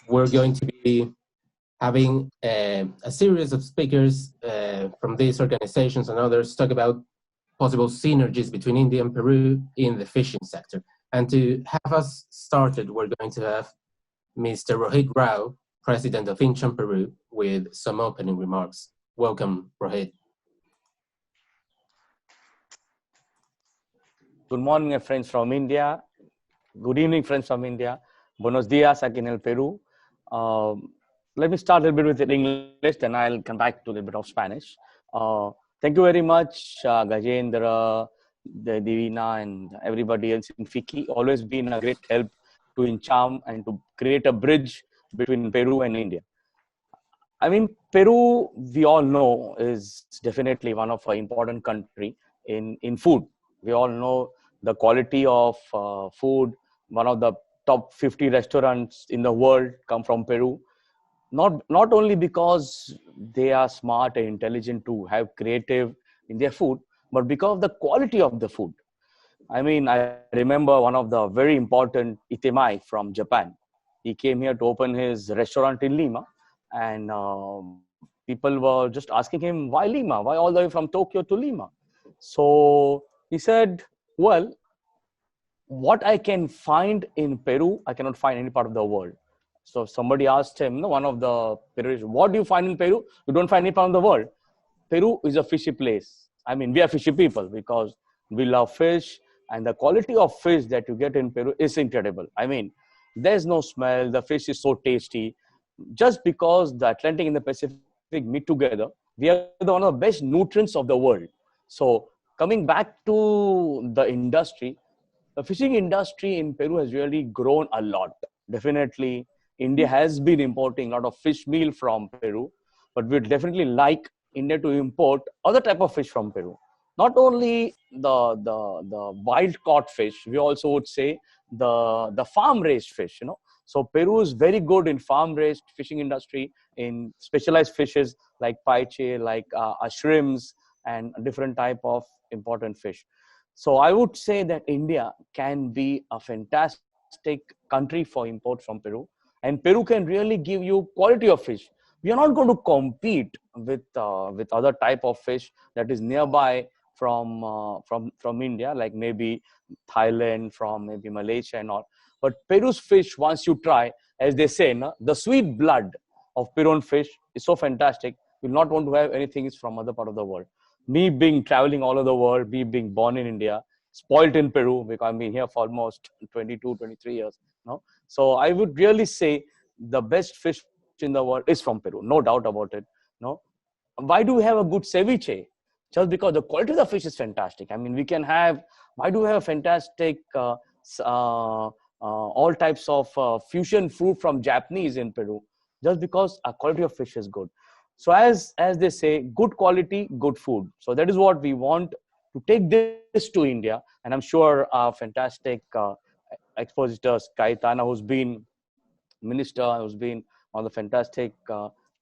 we're going to be having a series of speakers from these organizations and others talk about possible synergies between India and Peru in the fishing sector. And to have us started, we're going to have Mr. Rohit Rao, President of Inchan Peru, with some opening remarks. Welcome, Rohit. Good morning, my friends from India. Good evening, friends from India. Buenos dias aquí en el Peru. Let me start a little bit with English, then I'll come back to a little bit of Spanish. Thank you very much, Gajendra, Divina, and everybody else in FICCI. Always been a great help to Incham and to create a bridge between Peru and India. I mean, Peru, we all know, is definitely one of an important country in food. We all know the quality of food. One of the top 50 restaurants in the world come from Peru. Not only because they are smart and intelligent to have creative in their food, but because of the quality of the food. I mean, I remember one of the very important Itemai from Japan. He came here to open his restaurant in Lima, and people were just asking him, why Lima? Why all the way from Tokyo to Lima? So he said, well, what I can find in Peru, I cannot find any part of the world. So somebody asked him, one of the Peruvians, what do you find in Peru? You don't find any part of the world. Peru is a fishy place. I mean, we are fishy people because we love fish, and the quality of fish that you get in Peru is incredible. I mean, there's no smell. The fish is so tasty. Just because the Atlantic and the Pacific meet together, we are one of the best nutrients of the world. So coming back to the industry, the fishing industry in Peru has really grown a lot. Definitely, India has been importing a lot of fish meal from Peru, but we'd definitely like India to import other type of fish from Peru. Not only the wild caught fish, we also would say the farm raised fish. So Peru is very good in farm raised fishing industry, in specialized fishes like paiche, like shrimps, and different type of important fish. So I would say that India can be a fantastic country for import from Peru, and Peru can really give you quality of fish. We are not going to compete with other type of fish that is nearby from India, like maybe Thailand, from maybe Malaysia and all. But Peru's fish, once you try, as they say, the sweet blood of Peruvian fish is so fantastic. You'll not want to have anything from other part of the world. Me being traveling all over the world, me being born in India, spoiled in Peru because I've been here for almost 22, 23 years. So I would really say the best fish in the world is from Peru, no doubt about it. Why do we have a good ceviche? Just because the quality of the fish is fantastic. I mean, why do we have fantastic all types of fusion food from Japanese in Peru? Just because our quality of fish is good. So as they say, good quality, good food. So that is what we want to take this to India. And I'm sure our fantastic expositors, Kaitana, who's been minister, who's been one of the fantastic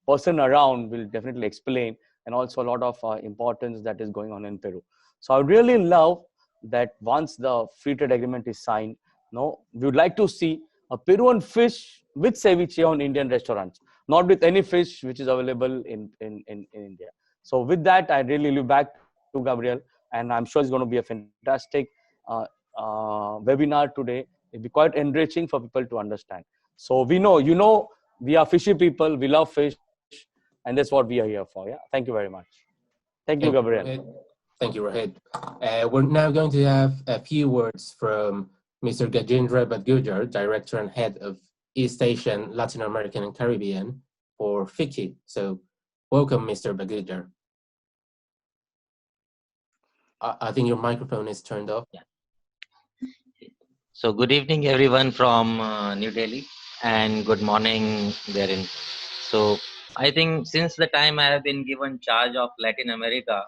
person around, will definitely explain, and also a lot of importance that is going on in Peru. So I really love that once the free trade agreement is signed, we would like to see a Peruvian fish with ceviche on Indian restaurants, not with any fish which is available in India. So with that, I really leave back to Gabriel, and I'm sure it's going to be a fantastic webinar today. It'll be quite enriching for people to understand. So we know, we are fishy people, we love fish, and that's what we are here for. Yeah. Thank you very much. Thank you, Gabriel. Thank you, Rohit. We're now going to have a few words from Mr. Gajendra Badgujar, Director and Head of East Asian, Latin American, and Caribbean for FICCI. So welcome, Mr. Badgujar. I think your microphone is turned off. Yeah. So good evening, everyone from New Delhi, and good morning therein. So I think since the time I have been given charge of Latin America,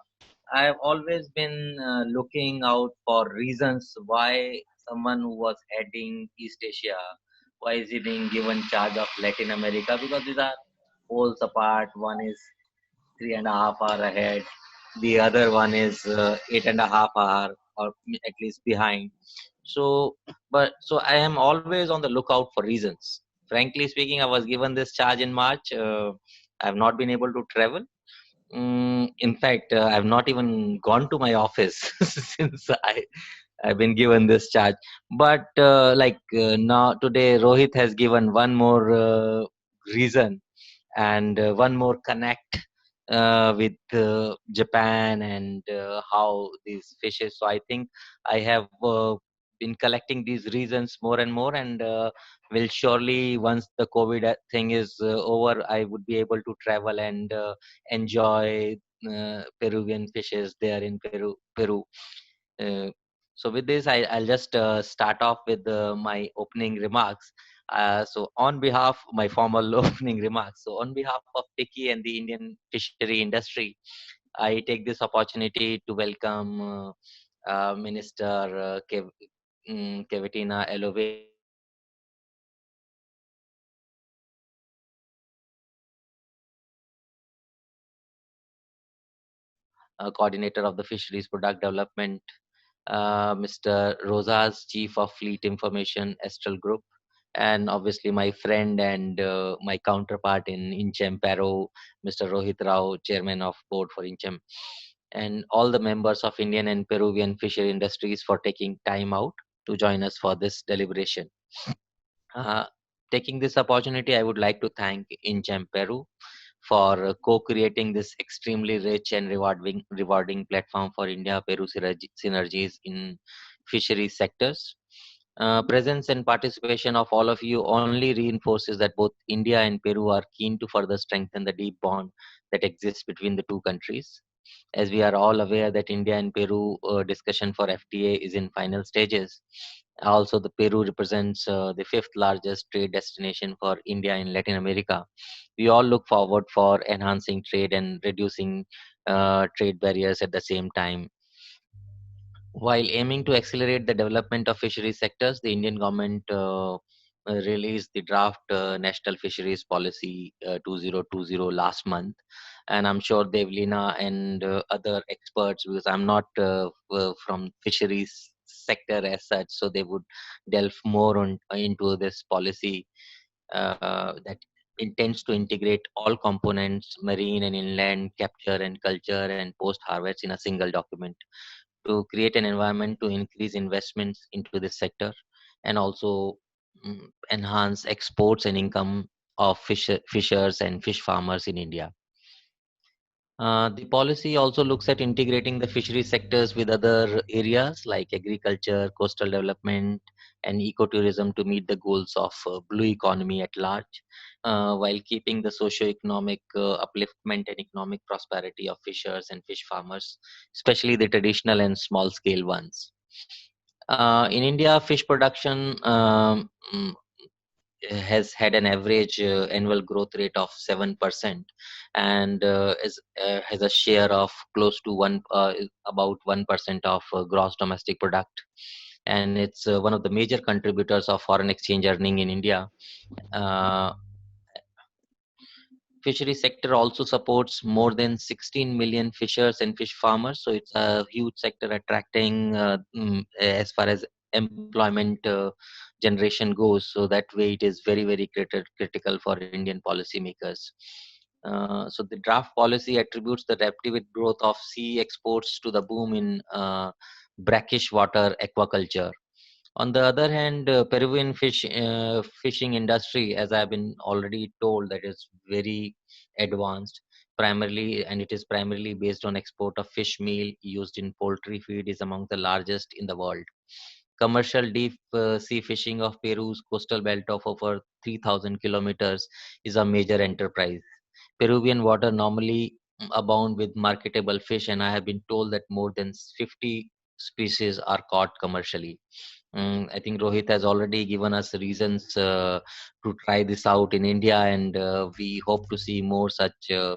I have always been looking out for reasons why someone who was heading East Asia, why is he being given charge of Latin America? Because these are poles apart. One is 3.5 hours ahead. The other one is 8.5 hours, or at least behind. So I am always on the lookout for reasons. frankly speaking, I was given this charge in March. I have not been able to travel. In fact, I've not even gone to my office since I've been given this charge. But now today, Rohit has given one more reason and one more connect with Japan and how these fishes. So I think I have been collecting these reasons more and more, and will surely, once the COVID thing is over, I would be able to travel and enjoy Peruvian fishes there in Peru. Uh, so with this, I'll just start off with my opening remarks. So on behalf, my formal opening remarks. So on behalf of Picky and the Indian fishery industry, I take this opportunity to welcome Minister Kevitina Elove, coordinator of the Fisheries Product Development, Mr. Rosas, Chief of Fleet Information, Astral Group, and obviously my friend and my counterpart in Inchem Peru, Mr. Rohit Rao, Chairman of Board for Inchem, and all the members of Indian and Peruvian fishery industries for taking time out to join us for this deliberation. Uh, Taking this opportunity, I would like to thank Inchem Peru for co-creating this extremely rich and rewarding platform for India-Peru synergies in fisheries sectors. Presence and participation of all of you only reinforces that both India and Peru are keen to further strengthen the deep bond that exists between the two countries. As we are all aware that India and Peru discussion for FTA is in final stages. Also, the Peru represents the fifth largest trade destination for India in Latin America. We all look forward for enhancing trade and reducing trade barriers at the same time. While aiming to accelerate the development of fisheries sectors, the Indian government released the draft National Fisheries Policy 2020 last month. And I'm sure Devlina and other experts, because I'm not from fisheries sector as such, so they would delve more into this policy that intends to integrate all components, marine and inland, capture and culture, and post harvest in a single document to create an environment to increase investments into this sector and also enhance exports and income of fishers and fish farmers in India. The policy also looks at integrating the fishery sectors with other areas like agriculture, coastal development, and ecotourism to meet the goals of blue economy at large, while keeping the socio-economic upliftment and economic prosperity of fishers and fish farmers, especially the traditional and small-scale ones. In India, fish production has had an average annual growth rate of 7% and has a share of close to about 1% of gross domestic product, and it's one of the major contributors of foreign exchange earning in India. uh, Fishery sector also supports more than 16 million fishers and fish farmers, so it's a huge sector attracting as far as employment generation goes. So that way it is very very critical for Indian policymakers. So the draft policy attributes the rapid growth of sea exports to the boom in brackish water aquaculture. On the other hand, Peruvian fishing industry, as I've been already told, that is very advanced. Primarily, and it is primarily based on export of fish meal used in poultry feed, is among the largest in the world. Commercial deep sea fishing of Peru's coastal belt of over 3,000 kilometers is a major enterprise. Peruvian water normally abound with marketable fish, and I have been told that more than 50 species are caught commercially. I think Rohit has already given us reasons to try this out in India, and we hope to see more such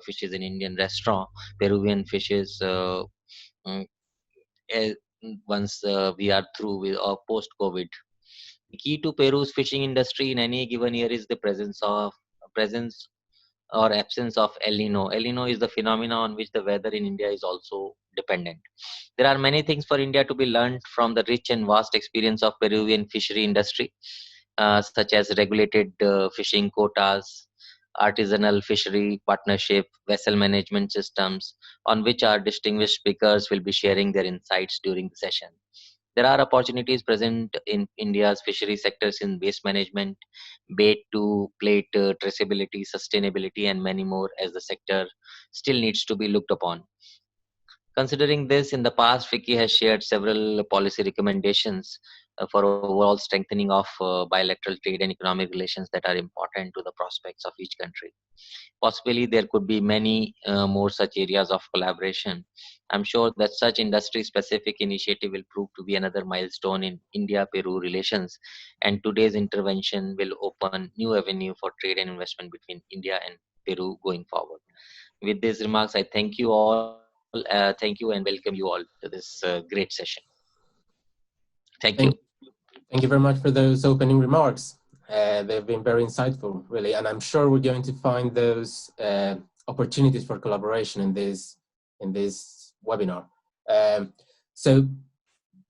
fishes in Indian restaurant, Peruvian fishes, mm, eh, once we are through with or post COVID. The key to Peru's fishing industry in any given year is the presence or absence of El Nino. El Nino is the phenomena on which the weather in India is also dependent. There are many things for India to be learned from the rich and vast experience of Peruvian fishery industry. such as regulated fishing quotas, artisanal fishery partnership, vessel management systems, on which our distinguished speakers will be sharing their insights during the session. There are opportunities present in India's fishery sectors in waste management, bait to plate traceability, sustainability, and many more, as the sector still needs to be looked upon. Considering this, in the past, FICCI has shared several policy recommendations for overall strengthening of bilateral trade and economic relations that are important to the prospects of each country. Possibly, there could be many more such areas of collaboration. I'm sure that such industry-specific initiative will prove to be another milestone in India-Peru relations, and today's intervention will open new avenue for trade and investment between India and Peru going forward. With these remarks, I thank you all. Thank you and welcome you all to this great session. Thank you. Thank you very much for those opening remarks. They've been very insightful, really, and I'm sure we're going to find those opportunities for collaboration in this webinar. So,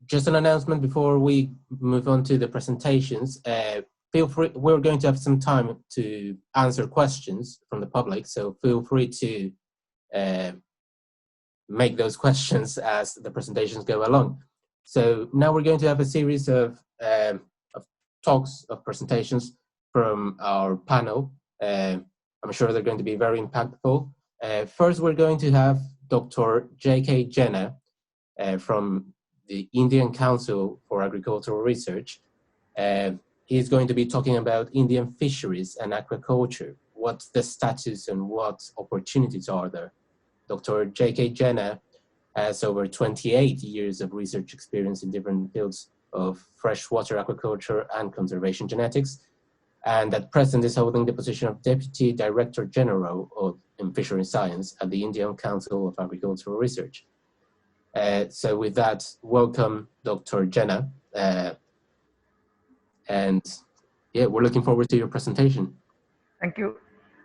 just an announcement before we move on to the presentations. Feel free. We're going to have some time to answer questions from the public, so feel free to make those questions as the presentations go along. So now we're going to have a series of talks, of presentations from our panel. I'm sure they're going to be very impactful. First, we're going to have Dr. J.K. Jena from the Indian Council for Agricultural Research. He's going to be talking about Indian fisheries and aquaculture. What's the status and what opportunities are there? Dr. J.K. Jena has over 28 years of research experience in different fields of freshwater aquaculture and conservation genetics, and at present is holding the position of Deputy Director General in Fishery Science at the Indian Council of Agricultural Research. So with that, welcome, Dr. Jena, and yeah, we're looking forward to your presentation. Thank you.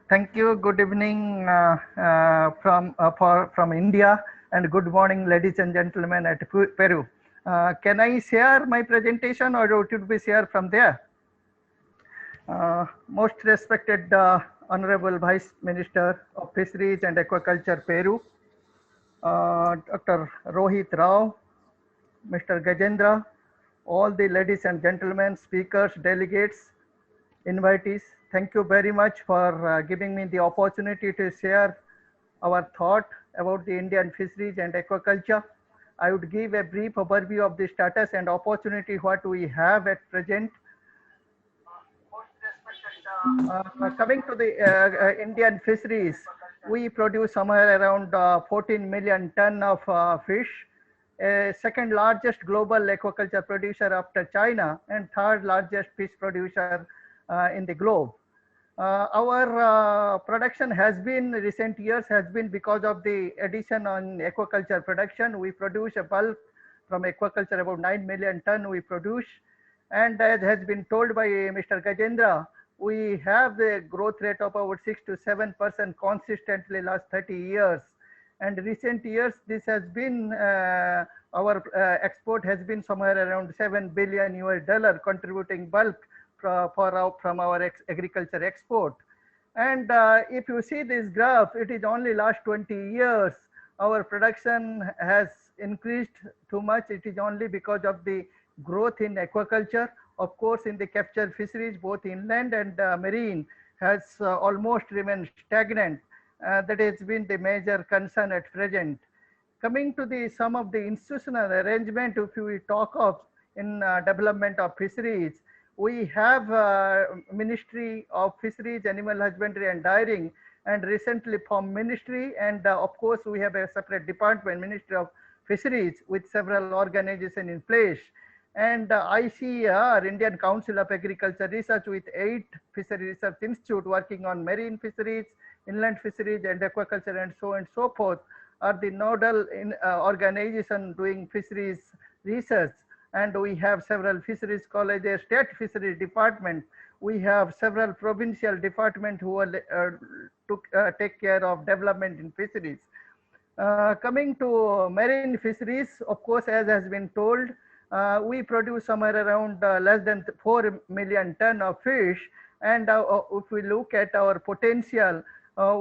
Thank you. Good evening from India, and good morning, ladies and gentlemen at Peru. Can I share my presentation, or it would be shared from there? Most respected Honorable Vice Minister of Fisheries and Aquaculture, Peru, Dr. Rohit Rao, Mr. Gajendra, all the ladies and gentlemen, speakers, delegates, invitees, thank you very much for giving me the opportunity to share our thought about the Indian fisheries and aquaculture. I would give a brief overview of the status and opportunity what we have at present. Coming to the Indian fisheries, we produce somewhere around 14 million ton of fish, second largest global aquaculture producer after China, and third largest fish producer in the globe. Our production has been, recent years has been because of the addition on aquaculture production. We produce a bulk from aquaculture, about 9 million ton we produce. And as has been told by Mr. Gajendra, we have the growth rate of about 6 to 7% consistently last 30 years. And recent years, this has been, our export has been somewhere around $7 billion US, contributing bulk from our agriculture export. And if you see this graph, it is only last 20 years, our production has increased too much. It is only because of the growth in aquaculture. Of course, in the capture fisheries, both inland and marine, has almost remained stagnant. That has been the major concern at present. Coming to some of the institutional arrangement, if we talk of in development of fisheries, we have Ministry of Fisheries, Animal Husbandry and Dairying, and recently formed ministry, and of course we have a separate department, Ministry of Fisheries, with several organizations in place. And ICAR, Indian Council of Agriculture Research, with 8 fishery research institutes working on marine fisheries, inland fisheries and aquaculture and so forth, are the nodal organization doing fisheries research. And we have several fisheries colleges, state fisheries department. We have several provincial departments who are take care of development in fisheries. Coming to marine fisheries, of course, as has been told, we produce somewhere around less than 4 million ton of fish. And if we look at our potential,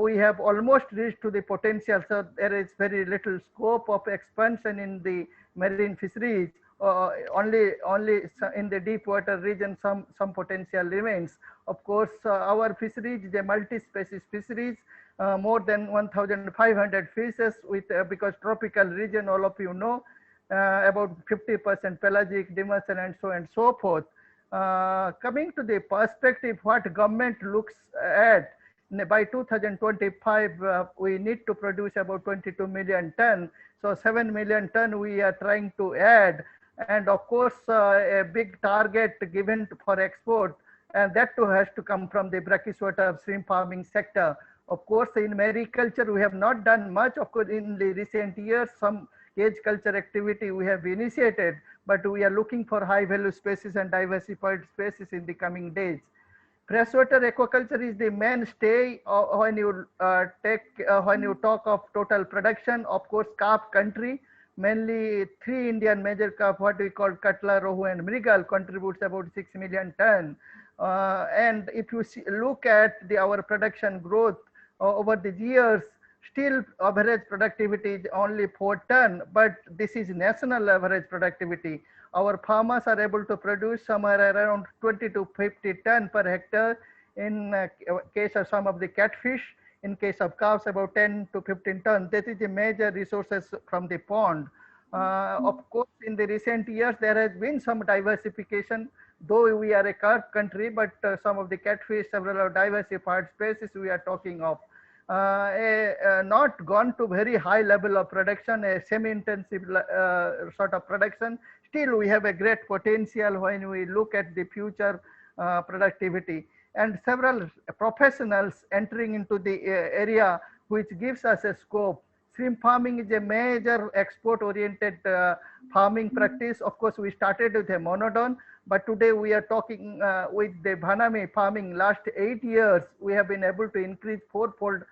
we have almost reached to the potential. So there is very little scope of expansion in the marine fisheries. Only in the deep water region some potential remains. Of course, our fisheries is a multi-species fisheries, more than 1,500 fishes with because tropical region, all of you know, about 50% pelagic, demersal, and so forth. Coming to the perspective, what government looks at, by 2025, we need to produce about 22 million ton. So 7 million ton we are trying to add. And of course, a big target given for export, and that too has to come from the brackish water shrimp farming sector. Of course, in mariculture, we have not done much. Of course, in the recent years, some cage culture activity we have initiated, but we are looking for high value species and diversified species in the coming days. Freshwater aquaculture is the mainstay when you talk of total production. Of course, carp country, mainly 3 Indian major carp, what we call Katla, Rohu, and Mrigal, contributes about 6 million ton. And if you look at our production growth over the years, still average productivity is only 4 ton, but this is national average productivity. Our farmers are able to produce somewhere around 20 to 50 ton per hectare in case of some of the catfish. In case of carps, about 10 to 15 tons. This is the major resources from the pond. Of course, in the recent years, there has been some diversification, though we are a carp country, but some of the catfish, several diversified species we are talking of. Not gone to very high level of production, a semi-intensive sort of production. Still, we have a great potential when we look at the future productivity. And several professionals entering into the area, which gives us a scope. Shrimp farming is a major export-oriented farming practice. Of course, we started with a monodon, but today we are talking with the Bhanami farming. Last 8 years, we have been able to increase fourfold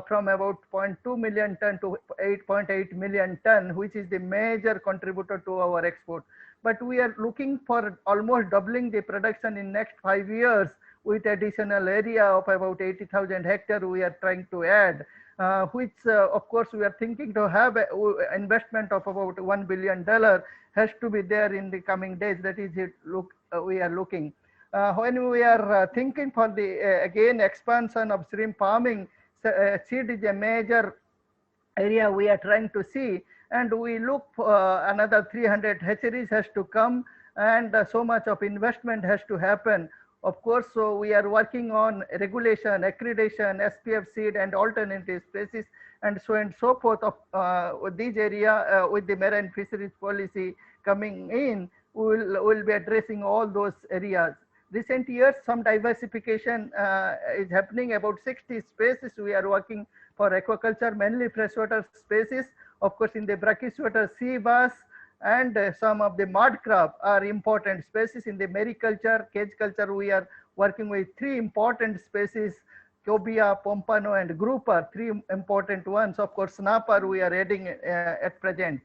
from about 0.2 million ton to 8.8 million ton, which is the major contributor to our export. But we are looking for almost doubling the production in next 5 years, with additional area of about 80,000 hectares we are trying to add, which of course we are thinking to have an investment of about $1 billion has to be there in the coming days. That is it we are looking. When we are thinking for the again expansion of shrimp farming, seed is a major area we are trying to see, and we look for another 300 hatcheries has to come, and so much of investment has to happen. Of course, so we are working on regulation, accreditation, SPF seed, and alternative species, and so forth of these area with the marine fisheries policy coming in, we'll be addressing all those areas. Recent years, some diversification is happening. About 60 species we are working for aquaculture, mainly freshwater species. Of course, in the brackish water, sea bass and some of the mud crab are important species. In the mariculture, cage culture, we are working with 3 important species: cobia, pompano, and grouper, 3 important ones. Of course, snapper we are adding at present.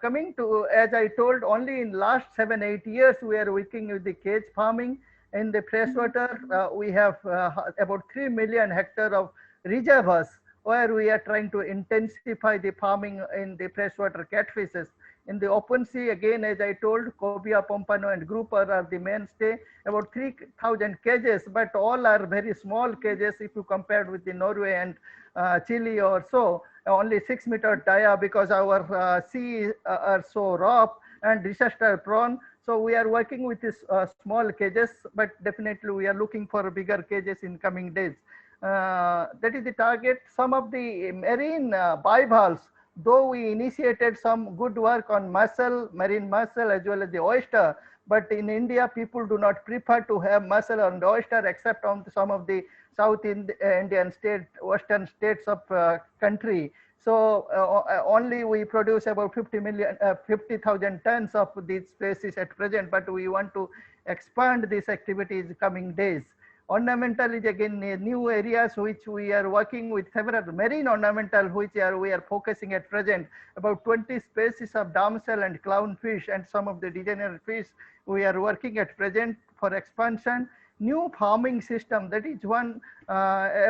Coming to, as I told, only in last 7-8 years we are working with the cage farming. In the freshwater, we have about 3 million hectares of reservoirs where we are trying to intensify the farming in the freshwater catfishes. In the open sea, again, as I told, cobia, pompano, and grouper are the mainstay. About 3,000 cages, but all are very small cages if you compare with the Norway and Chile or so. Only 6 meter dia, because our sea are so rough and disaster prone. So we are working with these small cages, but definitely we are looking for bigger cages in coming days. That is the target. Some of the marine bivalves, though we initiated some good work on mussel, marine mussel, as well as the oyster, but in India, people do not prefer to have mussel and oyster except on some of the South Indian states, western states of country. So only we produce about 50,000 tons of these species at present, but we want to expand these activities coming days. Ornamental is again new areas which we are working with several. Marine ornamental which we are focusing at present, about 20 species of damsel and clownfish and some of the degenerate fish we are working at present for expansion. New farming system, that is one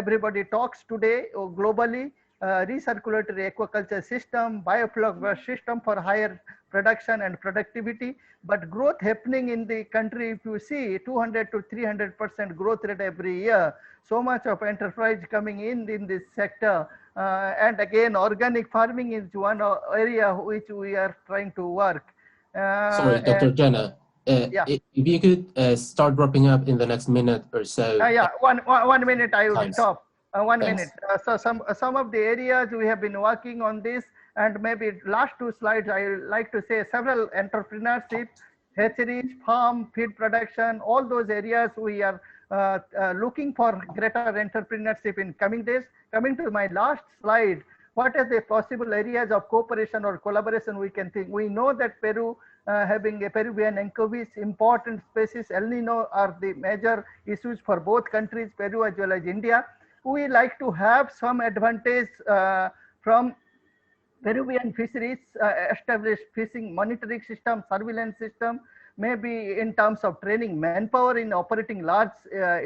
everybody talks today globally. Recirculatory aquaculture system, biofuel system for higher production and productivity. But growth happening in the country, if you see 200 to 300% growth rate every year, so much of enterprise coming in this sector. And again, organic farming is one area which we are trying to work. Sorry, Dr. Jenna. Yeah. If you could start wrapping up in the next minute or so. Yeah, one minute I will stop. 1 Thanks. minute. So some of the areas we have been working on this, and maybe last 2 slides I would like to say several entrepreneurship, hatcheries, farm, feed production, all those areas we are looking for greater entrepreneurship in coming days. Coming to my last slide, what are the possible areas of cooperation or collaboration we can think? We know that Peru having a Peruvian anchovies, important species, El Nino are the major issues for both countries, Peru as well as India. We like to have some advantage from Peruvian fisheries, established fishing monitoring system, surveillance system, maybe in terms of training manpower in operating large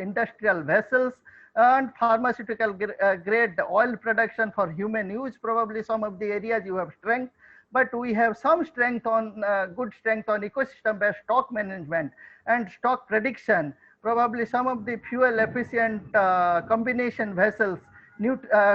industrial vessels, and pharmaceutical grade oil production for human use. Probably some of the areas you have strength, but we have some strength on good strength on ecosystem based stock management and stock prediction. Probably some of the fuel efficient combination vessels,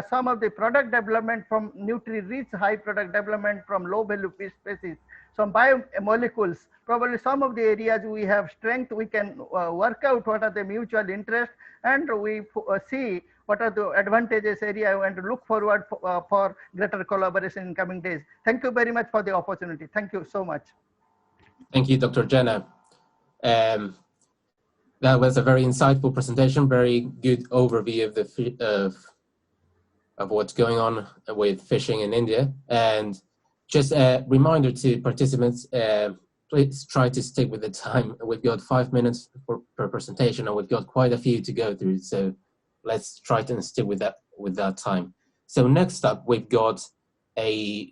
some of the product development from nutri-rich high product development from low value fish species, some biomolecules. Probably some of the areas we have strength, we can work out what are the mutual interest, and we see what are the advantages area and look forward for greater collaboration in coming days. Thank you very much for the opportunity. Thank you so much. Thank you, Dr. Jenna. That was a very insightful presentation, very good overview of what's going on with fishing in India. And just a reminder to participants, please try to stick with the time. We've got 5 minutes per presentation, and we've got quite a few to go through. So let's try to stick with that time. So next up, we've got a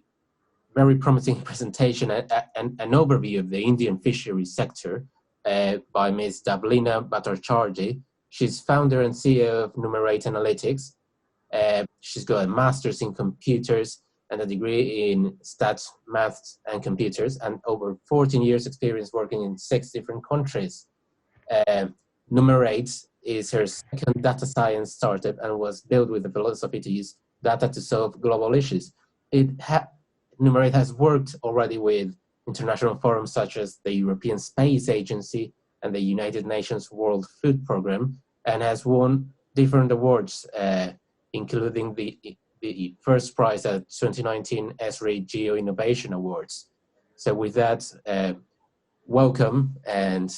very promising presentation and an overview of the Indian fishery sector by Ms. Davlina Bhattacharjee. She's founder and CEO of Numerate Analytics. She's got a master's in computers and a degree in stats, maths, and computers, and over 14 years experience working in 6 different countries. Numerate is her second data science startup and was built with the philosophy to use data to solve global issues. Numerate has worked already with international forums such as the European Space Agency and the United Nations World Food Programme, and has won different awards, including the first prize at 2019 ESRI Geo Innovation Awards. So with that, welcome, and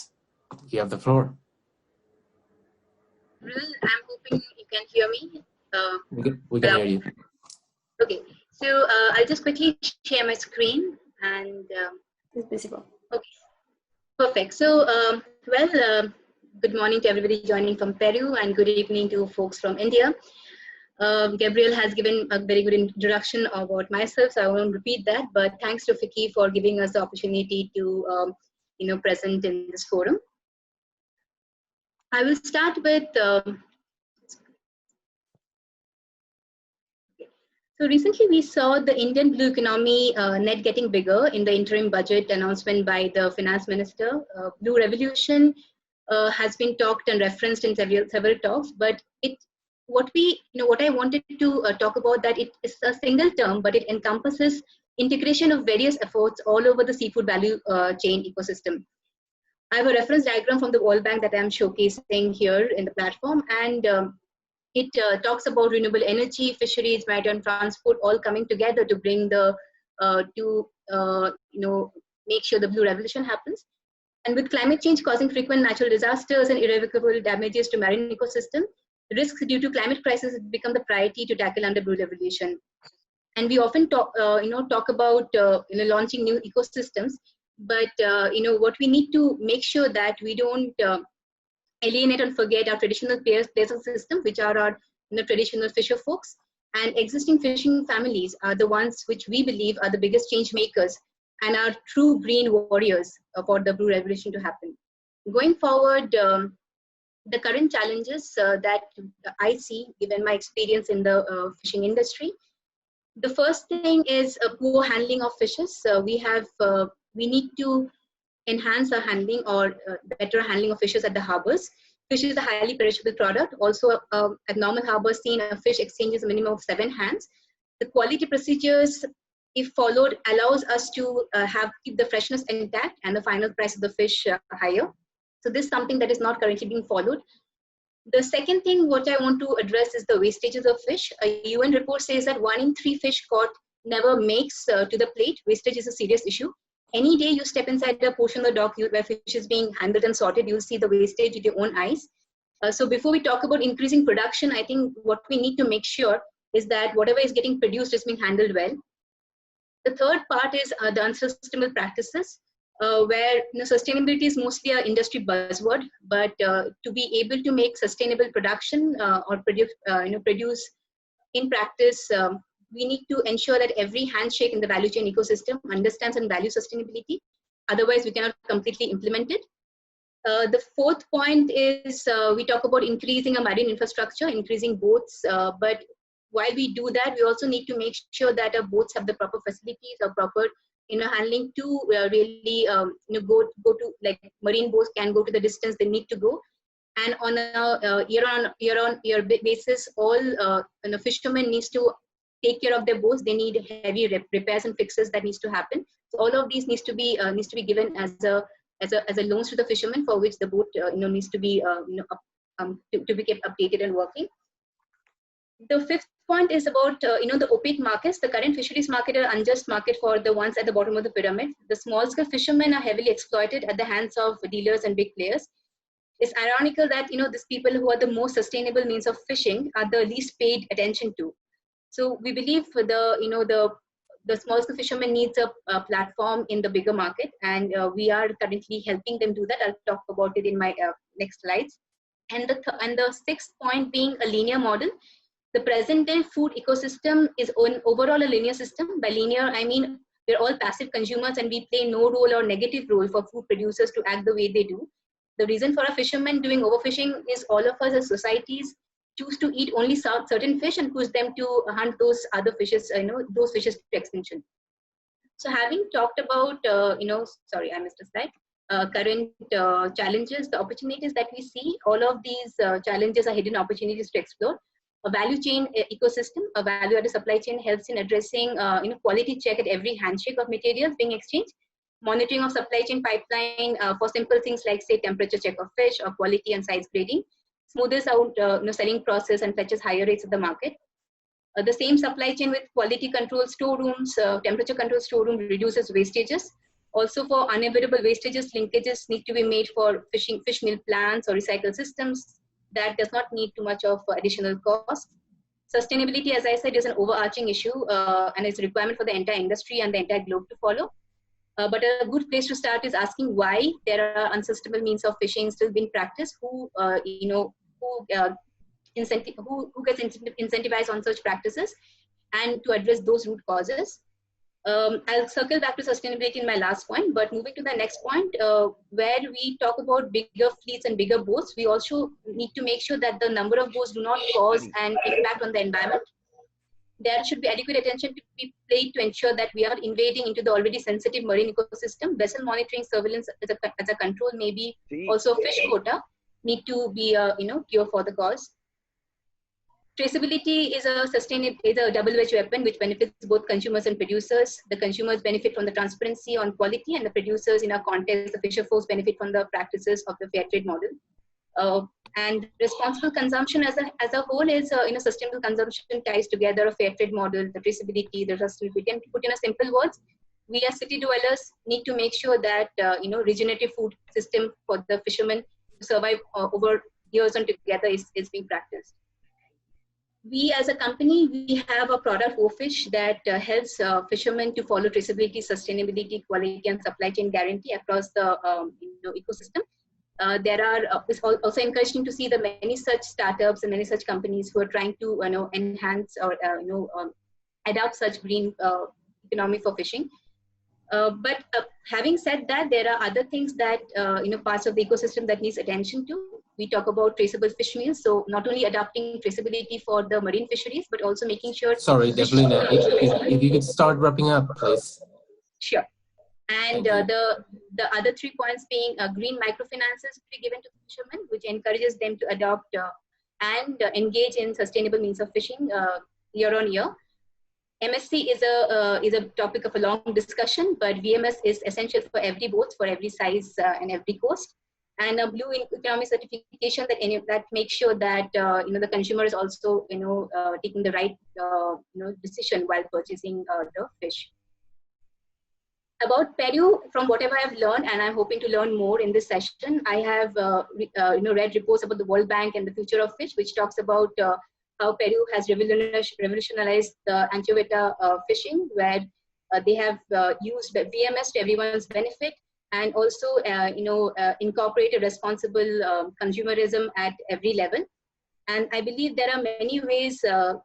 you have the floor. I'm hoping you can hear me. We can hear you. Okay, so I'll just quickly share my screen and it's visible. Okay, perfect. So, good morning to everybody joining from Peru, and good evening to folks from India. Gabriel has given a very good introduction about myself, so I won't repeat that, but thanks to Fiki for giving us the opportunity to present in this forum. I will start with so recently we saw the Indian blue economy net getting bigger in the interim budget announcement by the finance minister. Blue revolution has been talked and referenced in several talks, but what I wanted to talk about, that it is a single term, but it encompasses integration of various efforts all over the seafood value chain ecosystem. I have a reference diagram from the World Bank that I'm showcasing here in the platform, and it talks about renewable energy, fisheries, maritime transport, all coming together to bring the make sure the blue revolution happens. And with climate change causing frequent natural disasters and irrevocable damages to marine ecosystem, risks due to climate crisis become the priority to tackle under blue revolution. And we often talk about launching new ecosystems, but what we need to make sure that we don't alienate and forget our traditional players of the system, which are our traditional fisher folks. And existing fishing families are the ones which we believe are the biggest change makers and are true green warriors for the blue revolution to happen. Going forward, the current challenges that I see, given my experience in the fishing industry, the first thing is a poor handling of fishes. We need to enhance our handling or better handling of fishes at the harbors. Fish is a highly perishable product. Also, at normal harbors, seen a fish exchanges a minimum of 7 hands. The quality procedures, if followed, allows us to keep the freshness intact and the final price of the fish higher. So this is something that is not currently being followed. The second thing what I want to address is the wastages of fish. A UN report says that 1 in 3 fish caught never makes to the plate. Wastage is a serious issue. Any day you step inside a portion of the dock where fish is being handled and sorted, you'll see the wastage with your own eyes. So before we talk about increasing production, I think what we need to make sure is that whatever is getting produced is being handled well. The third part is the unsustainable practices, where sustainability is mostly an industry buzzword, but to be able to make sustainable production or produce in practice, we need to ensure that every handshake in the value chain ecosystem understands and values sustainability. Otherwise, we cannot completely implement it. The fourth point is we talk about increasing a marine infrastructure, increasing boats. But while we do that, we also need to make sure that our boats have the proper facilities or proper handling to really go to, like, marine boats can go to the distance they need to go. And on a year-on-year basis, all fishermen needs to take care of their boats. They need heavy repairs and fixes that needs to happen. So all of these needs to be given as a loans to the fishermen, for which the boat needs to be to be kept updated and working. The fifth point is about the opaque markets. The current fisheries market are unjust market for the ones at the bottom of the pyramid. The small scale fishermen are heavily exploited at the hands of dealers and big players. It's ironical that these people who are the most sustainable means of fishing are the least paid attention to. So we believe the small scale fishermen needs a platform in the bigger market, and we are currently helping them do that. I'll talk about it in my next slides. And the sixth point being a linear model. The present day food ecosystem is overall a linear system. By linear, I mean we're all passive consumers and we play no role or negative role for food producers to act the way they do. The reason for a fisherman doing overfishing is all of us as societies choose to eat only certain fish and push them to hunt those other fishes, those fishes to extinction. So having talked about, sorry, I missed a slide. Current challenges, the opportunities that we see, all of these challenges are hidden opportunities to explore. A value chain ecosystem, a value-added supply chain helps in addressing quality check at every handshake of materials being exchanged, monitoring of supply chain pipeline for simple things like, say, temperature check of fish or quality and size grading, smooths out selling process and fetches higher rates of the market. The same supply chain with quality control storerooms, temperature control storeroom reduces wastages. Also, for unavoidable wastages, linkages need to be made for fish meal plants or recycle systems. That does not need too much of additional cost. Sustainability, as I said, is an overarching issue and it's a requirement for the entire industry and the entire globe to follow. But a good place to start is asking why there are unsustainable means of fishing still being practiced. Who gets incentivized on such practices, and to address those root causes. I'll circle back to sustainability in my last point, but moving to the next point, where we talk about bigger fleets and bigger boats, we also need to make sure that the number of boats do not cause an impact on the environment. There should be adequate attention to be paid to ensure that we are invading into the already sensitive marine ecosystem. Vessel monitoring, surveillance as a control, maybe also fish quota need to be cure for the cause. Traceability is a double-edged weapon which benefits both consumers and producers. The consumers benefit from the transparency on quality, and the producers, in our context, the fisher folks, benefit from the practices of the fair trade model. And responsible consumption as a whole is sustainable consumption ties together a fair trade model, the traceability, the sustainability. And to put in a simple words, we as city dwellers need to make sure that regenerative food system for the fishermen to survive over years and together is being practiced. We as a company, we have a product, OFish, that helps fishermen to follow traceability, sustainability, quality, and supply chain guarantee across the ecosystem. there are it's also encouraging to see the many such startups and many such companies who are trying to enhance or adopt such green economy for fishing. But having said that, there are other things that parts of the ecosystem that needs attention to. We talk about traceable fish meals, so not only adopting traceability for the marine fisheries, but also making sure. Sorry, Devlina, if you could start wrapping up, please. Sure. And the other 3 points being green microfinances to be given to fishermen, which encourages them to adopt and engage in sustainable means of fishing year on year. MSC is a topic of a long discussion, but VMS is essential for every boat, for every size and every coast. And a blue economy certification that makes sure that the consumer is also taking the right decision while purchasing the fish. About Peru, from whatever I've learned, and I'm hoping to learn more in this session, I have read reports about the World Bank and the future of fish, which talks about how Peru has revolutionized the anchoveta fishing, where they have used VMS to everyone's benefit, and also incorporated responsible consumerism at every level. And I believe there are many ways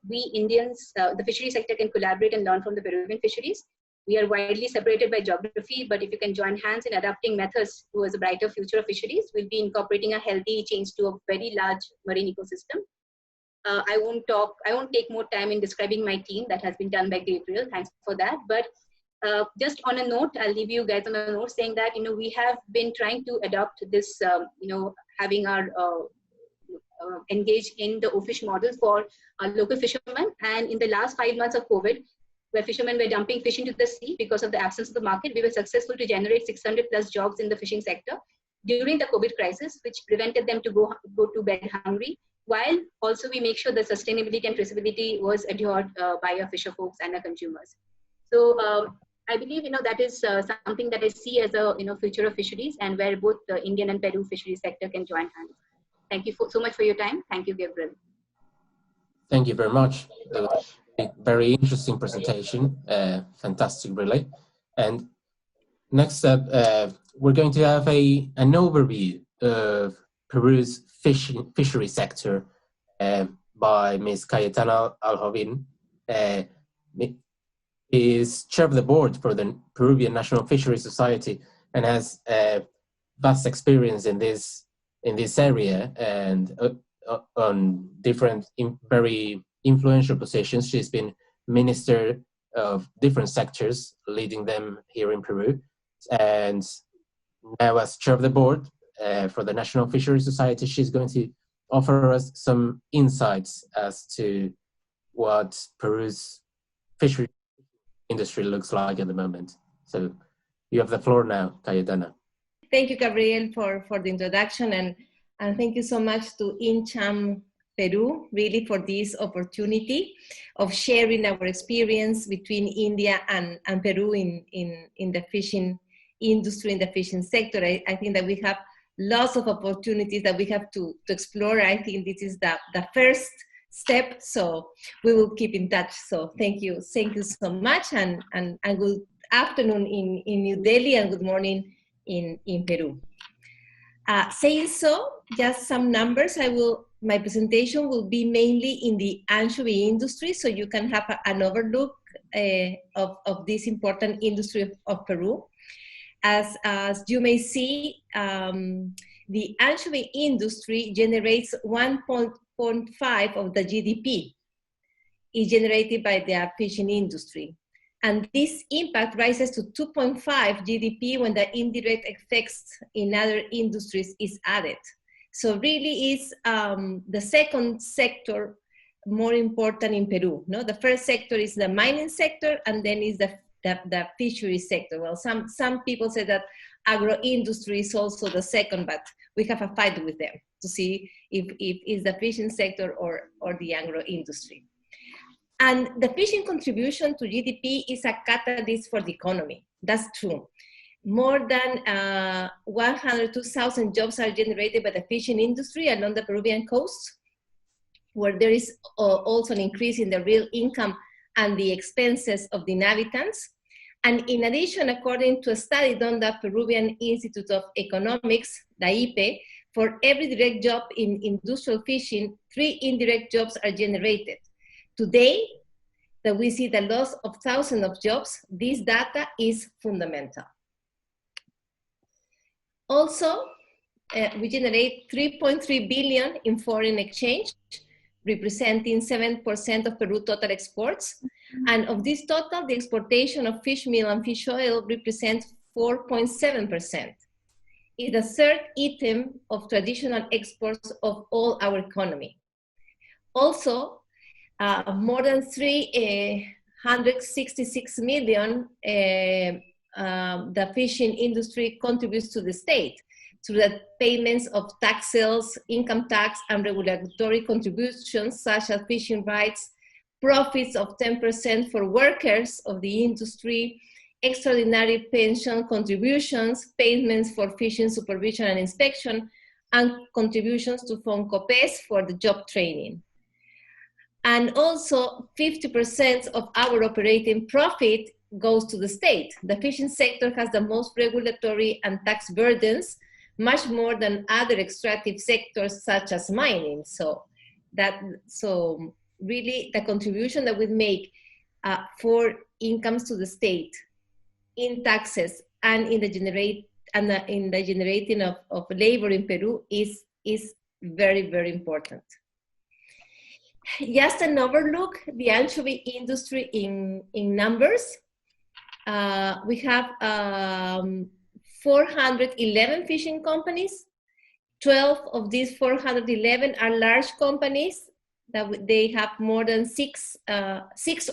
we Indians, the fishery sector, can collaborate and learn from the Peruvian fisheries. We are widely separated by geography, but if you can join hands in adapting methods towards a brighter future of fisheries, we'll be incorporating a healthy change to a very large marine ecosystem. I won't take more time in describing my team. That has been done by Gabriel. Thanks for that. But just on a note, I'll leave you guys on a note saying that, we have been trying to adopt this, having our engage in the O-fish model for our local fishermen. And in the last 5 months of COVID, where fishermen were dumping fish into the sea because of the absence of the market, we were successful to generate 600 plus jobs in the fishing sector during the COVID crisis, which prevented them to go to bed hungry, while also we make sure that sustainability and traceability was adhered by our fisher folks and our consumers. So I believe, that is something that I see as a, future of fisheries, and where both the Indian and Peru fisheries sector can join hands. Thank you so much for your time. Thank you, Gabriel. Thank you very much. A very interesting presentation. Fantastic, really. And next up, we're going to have an overview of Peru's fishery sector by Ms. Cayetana Aljovín. Is chair of the board for the Peruvian National Fishery Society and has vast experience in this area, and on different very influential positions. She's been minister of different sectors, leading them here in Peru, and now as chair of the board for the National Fishery Society, she's going to offer us some insights as to what Peru's fishery industry looks like at the moment. So you have the floor now, Cayetana. Thank you, Gabriel, for the introduction, and thank you so much to INCHAM Peru, really, for this opportunity of sharing our experience between India and Peru in the fishing industry, in the fishing sector. I think that we have lots of opportunities that we have to explore. I think this is the first step, so we will keep in touch. So thank you so much, and good afternoon in New Delhi, and good morning in Peru. Saying so, just some numbers. My presentation will be mainly in the anchovy industry, so you can have an overlook of this important industry of Peru. As you may see, the anchovy industry generates 1.5 of the GDP is generated by the fishing industry. And this impact rises to 2.5 GDP when the indirect effects in other industries is added. So really is the second sector more important in Peru. No? The first sector is the mining sector, and then is the fishery sector. Well, some people say that agro-industry is also the second, but we have a fight with them to see if it's the fishing sector or the agro-industry. And the fishing contribution to GDP is a catalyst for the economy. That's true. More than 102,000 jobs are generated by the fishing industry along the Peruvian coast, where there is also an increase in the real income and the expenses of the inhabitants. And in addition, according to a study done by the Peruvian Institute of Economics, the IPE, for every direct job in industrial fishing, 3 indirect jobs are generated. Today, that we see the loss of thousands of jobs, this data is fundamental. Also, we generate 3.3 billion in foreign exchange, representing 7% of Peru total exports. And of this total, the exportation of fish meal and fish oil represents 4.7%. It's the third item of traditional exports of all our economy. Also, more than 366 million the fishing industry contributes to the state through the payments of taxes, income tax, and regulatory contributions such as fishing rights, profits of 10% for workers of the industry, extraordinary pension contributions, payments for fishing supervision and inspection, and contributions to FONCOPES for the job training. And also 50% of our operating profit goes to the state. The fishing sector has the most regulatory and tax burdens, much more than other extractive sectors such as mining. So really the contribution that we make for incomes to the state in taxes and in the generating of labor in Peru is very, very important. Just an overlook, the anchovy industry in numbers. We have 411 fishing companies. 12 of these 411 are large companies that they have more than six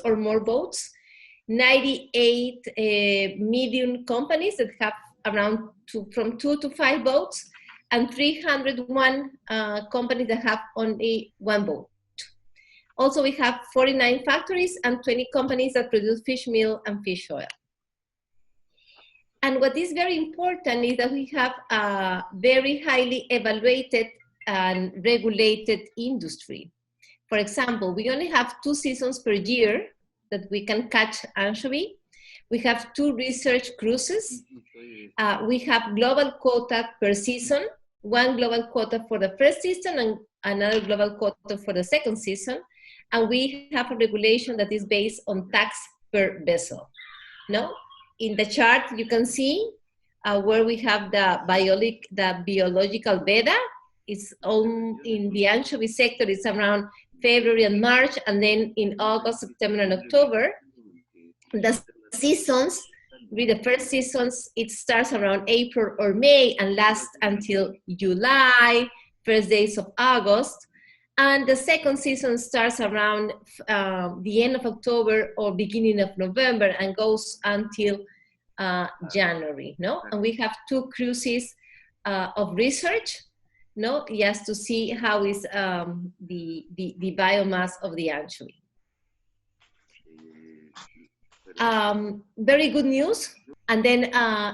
or more boats. 98 medium companies that have around from 2 to 5 boats, and 301 companies that have only 1 boat. Also, we have 49 factories and 20 companies that produce fish meal and fish oil. And what is very important is that we have a very highly evaluated and regulated industry. For example, we only have 2 seasons per year that we can catch anchovy. We have 2 research cruises. We have global quota per season, 1 global quota for the first season and another global quota for the second season. And we have a regulation that is based on tax per vessel. No? In the chart, you can see where we have the biological beta. It's in the anchovy sector, it's around February and March, and then in August, September, and October. The seasons, with the first seasons, it starts around April or May and lasts until July, first days of August. And the second season starts around the end of October or beginning of November and goes until January, no? And we have 2 cruises of research, no? Just to see how is the biomass of the anchovy. Very good news. And then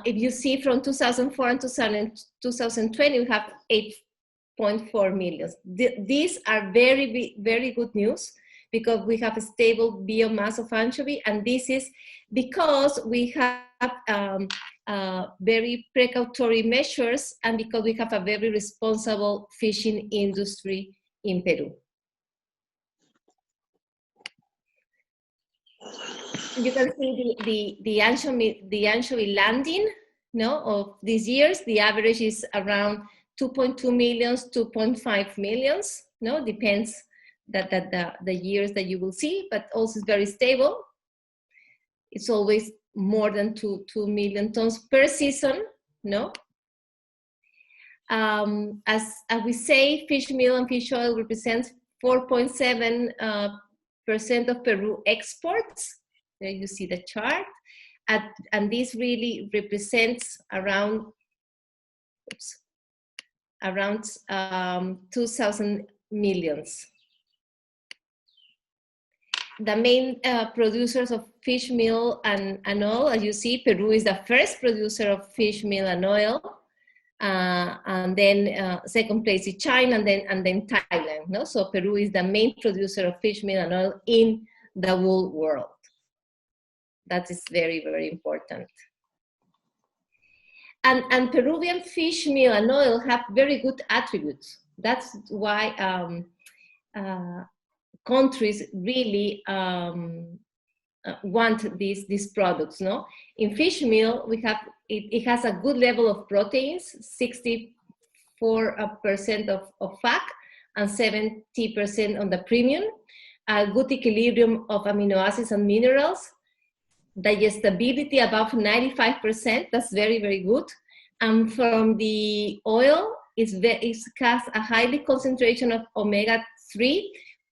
if you see from 2004 and 2020, we have 8.4 million. These are very, very good news because we have a stable biomass of anchovy, and this is because we have very precautionary measures and because we have a very responsible fishing industry in Peru. You can see the anchovy landing, no, of these years. The average is around 2.2 million, 2.5 million, no, depends the years that you will see, but also it's very stable. It's always more than 2 million tons per season, no? As we say, fish meal and fish oil represents 4.7% of Peru exports. There you see the chart. And this really represents around 2,000 millions. The main producers of fish meal and oil, as you see, Peru is the first producer of fish meal and oil, and then second place is China, and then Thailand. No, so Peru is the main producer of fish meal and oil in the whole world. That is very, very important. And Peruvian fish meal and oil have very good attributes. That's why countries really want these products. No, in fish meal we have it has a good level of proteins, 64% of fat and 70% on the premium, a good equilibrium of amino acids and minerals, digestibility above 95%, that's very, very good. And from the oil, it has a highly concentration of omega-3,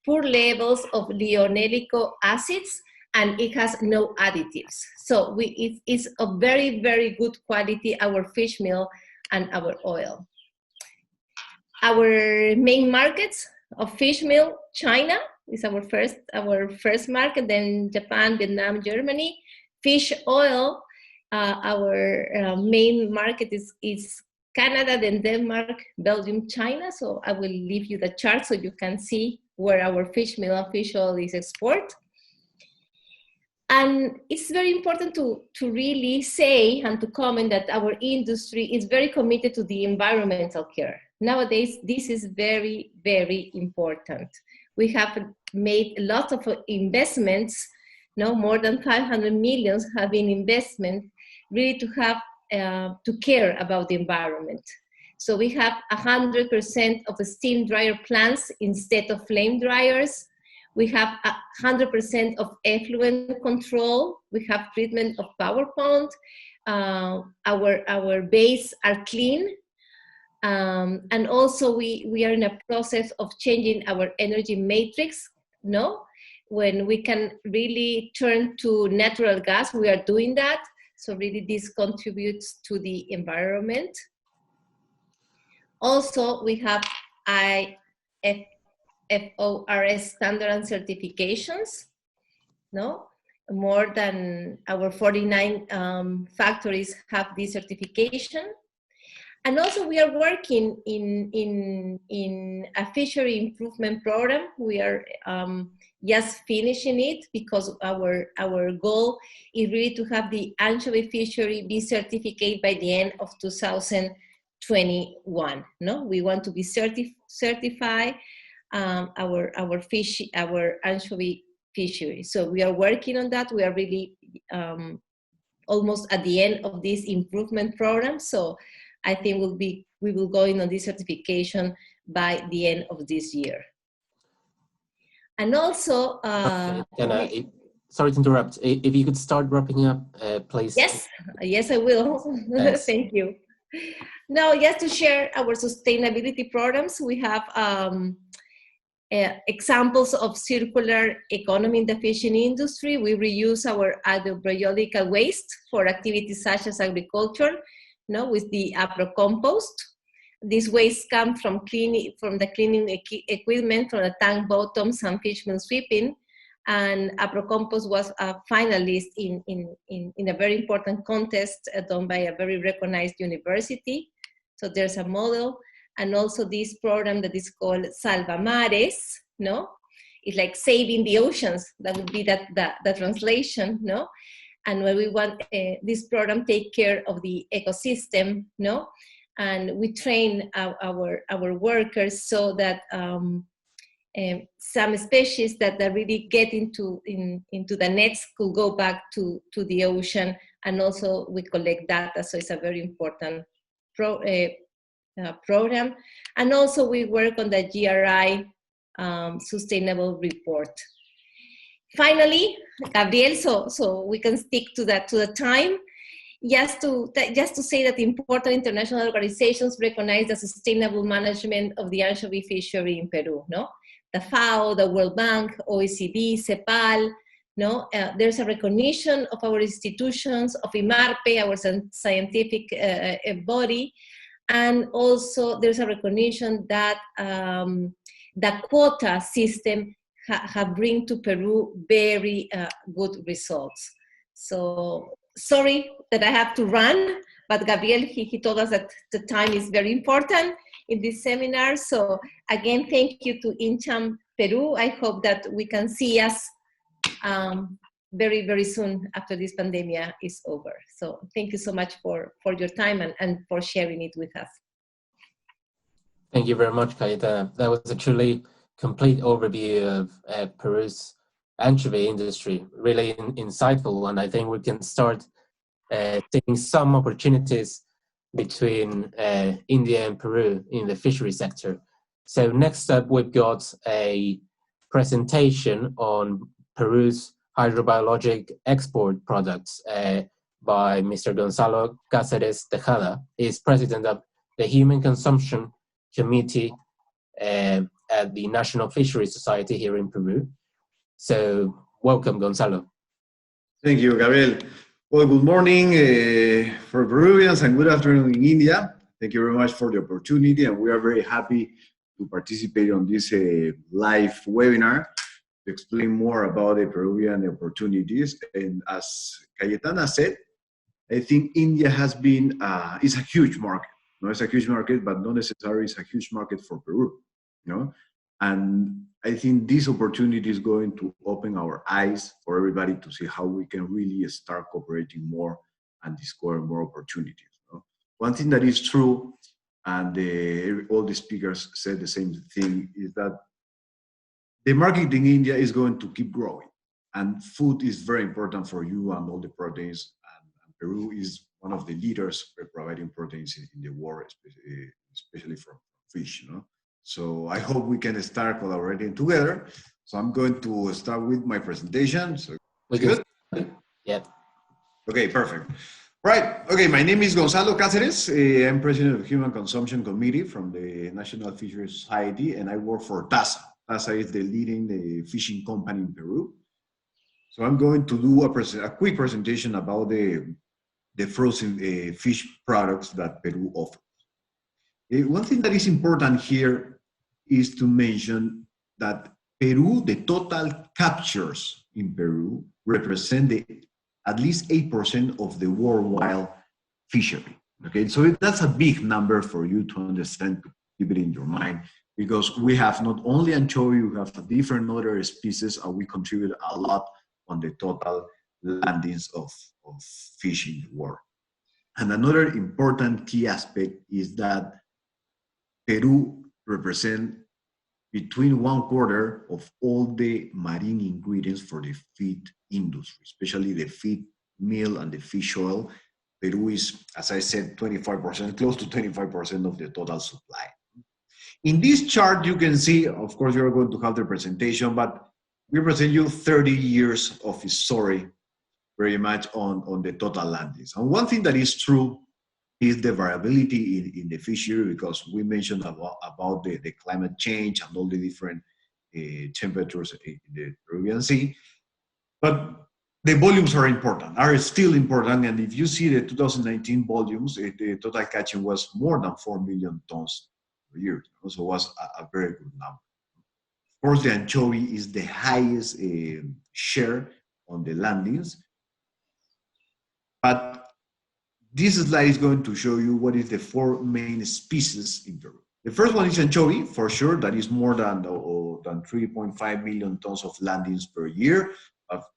poor levels of linoleic acids, and it has no additives. So it's a very, very good quality, our fish meal and our oil. Our main markets of fish meal, China is our first market, then Japan, Vietnam, Germany. Fish oil, our main market is Canada, then Denmark, Belgium, China. So I will leave you the chart so you can see where our fish meal and fish oil is exported. And it's very important to really say and to comment that our industry is very committed to the environmental care. Nowadays, this is very, very important. We have made a lot of investments, more than 500 million have been investment really to have to care about the environment. So we have 100% of the steam dryer plants instead of flame dryers. We have 100% of effluent control. We have treatment of power pond. Our bays are clean. And also we are in a process of changing our energy matrix, when we can really turn to natural gas, we are doing that. So really this contributes to the environment. Also, we have IFORS standard and certifications, more than our 49 factories have this certification. And also we are working in a fishery improvement program. We are just finishing it because our goal is really to have the anchovy fishery be certificated by the end of 2021. We want to be certify our anchovy fishery. So we are working on that. We are really almost at the end of this improvement program. So I think we will go in on this certification by the end of this year. And also, sorry to interrupt. If you could start wrapping up, please. Yes, I will. Yes. Thank you. Now, just to share our sustainability programs, we have examples of circular economy in the fishing industry. We reuse our agrobiological waste for activities such as agriculture, with the aprocompost. This waste comes from the cleaning equipment, from the tank bottoms and fish meal sweeping. And aprocompost was a finalist in a very important contest done by a very recognized university. So there's a model. And also this program that is called Salva Mares, It's like saving the oceans. That would be the translation, And when we want this program take care of the ecosystem, and we train our workers so that some species that really get into the nets could go back to the ocean, and also we collect data. So it's a very important program. And also we work on the GRI sustainable report. Finally, Gabriel, so we can stick to the time. Just to say that important international organizations recognize the sustainable management of the anchovy fishery in Peru, The FAO, the World Bank, OECD, CEPAL, there's a recognition of our institutions, of IMARPE, our scientific body, and also there's a recognition that the quota system have bring to Peru very good results. So sorry that I have to run, but Gabriel, he told us that the time is very important in this seminar. So again, thank you to INCHAM Peru. I hope that we can see us very, very soon after this pandemic is over. So thank you so much for your time and for sharing it with us. Thank you very much, Cayetana. That was a truly complete overview of Peru's anchovy industry, really insightful, and I think we can start seeing some opportunities between India and Peru in the fishery sector. So next up, we've got a presentation on Peru's hydrobiologic export products by Mr. Gonzalo Cáceres Tejada. He's president of the Human Consumption Committee at the National Fishery Society here in Peru. So welcome, Gonzalo. Thank you, Gabriel. Well, good morning for Peruvians and good afternoon in India. Thank you very much for the opportunity, and we are very happy to participate on this live webinar to explain more about the Peruvian opportunities. And as Cayetana said, I think India has been, is a huge market. No, it's a huge market, but not necessarily it's a huge market for Peru, you know? And I think this opportunity is going to open our eyes for everybody to see how we can really start cooperating more and discover more opportunities. You know? One thing that is true, and all the speakers said the same thing, is that the market in India is going to keep growing. And food is very important for you and all the proteins. And Peru is one of the leaders for providing proteins in the world, especially from fish. You know? So I hope we can start collaborating together. So I'm going to start with my presentation. So good? Yeah. Okay, perfect. Right. Okay, my name is Gonzalo Cáceres. I'm president of the Human Consumption Committee from the National Fishery Society, and I work for TASA. TASA is the leading fishing company in Peru. So I'm going to do a quick presentation about the frozen fish products that Peru offers. One thing that is important here is to mention that Peru, the total captures in Peru represent at least 8% of the worldwide fishery. Okay, so that's a big number for you to understand, to keep it in your mind, because we have not only anchovy, we have different other species, and we contribute a lot on the total landings of fish in the world. And another important key aspect is that Peru represents between 1/4 of all the marine ingredients for the feed industry, especially the feed meal and the fish oil. Peru is, as I said, 25%, close to 25% of the total supply. In this chart, you can see, of course, you're going to have the presentation, but we present you 30 years of history very much on the total landings. And one thing that is true is the variability in the fishery, because we mentioned about the climate change and all the different temperatures in the Peruvian Sea. But the volumes are still important. And if you see the 2019 volumes, the total catching was more than 4 million tons per year. So it was a very good number. Of course, the anchovy is the highest share on the landings. But this slide is going to show you what is the 4 main species in Peru. The first one is anchovy, for sure. That is more than 3.5 million tons of landings per year.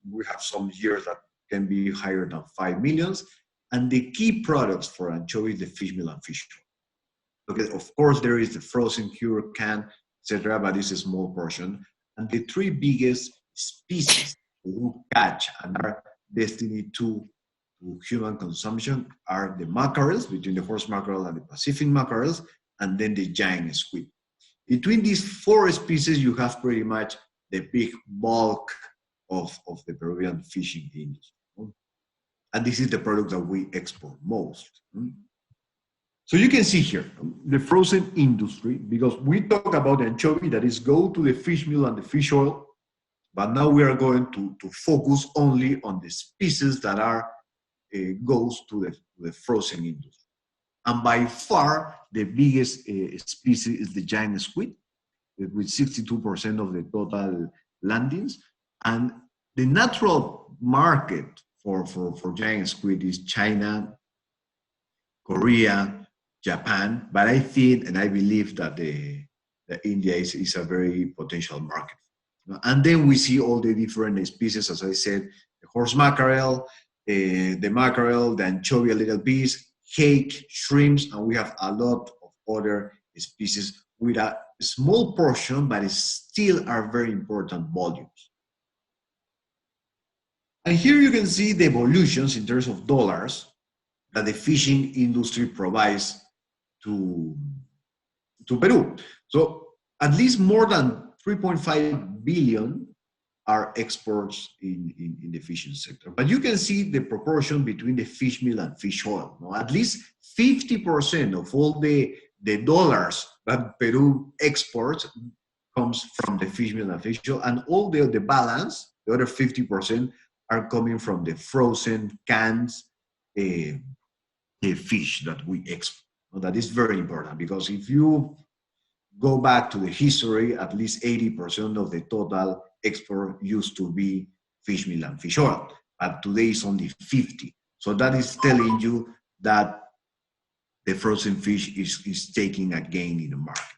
We have some years that can be higher than 5 millions. And the key products for anchovy is the fish meal and fish oil. Okay, of course, there is the frozen, cured, canned, etc., but it's a small portion. And the 3 biggest species who catch and are destined to human consumption are the mackerels, between the horse mackerel and the Pacific mackerels, and then the giant squid. Between these 4 species, you have pretty much the big bulk of the Peruvian fishing industry. And this is the product that we export most. So you can see here, the frozen industry, because we talk about anchovy, that is go to the fish meal and the fish oil, but now we are going to focus only on the species that are goes to the frozen industry. And by far, the biggest species is the giant squid, with 62% of the total landings. And the natural market for giant squid is China, Korea, Japan, but I think and I believe that India is a very potential market. And then we see all the different species, as I said, the horse mackerel, the mackerel, the anchovy a little piece, hake, shrimps, and we have a lot of other species with a small portion, but still are very important volumes. And here you can see the evolutions in terms of dollars that the fishing industry provides to Peru. So at least more than 3.5 billion are exports in the fishing sector. But you can see the proportion between the fish meal and fish oil. No? At least 50% of all the dollars that Peru exports comes from the fish meal and fish oil, and all the balance, the other 50%, are coming from the frozen cans fish that we export. That is very important, because if you go back to the history, at least 80% of the total export used to be fish meal and fish oil, but today it's only 50. So that is telling you that the frozen fish is taking a gain in the market.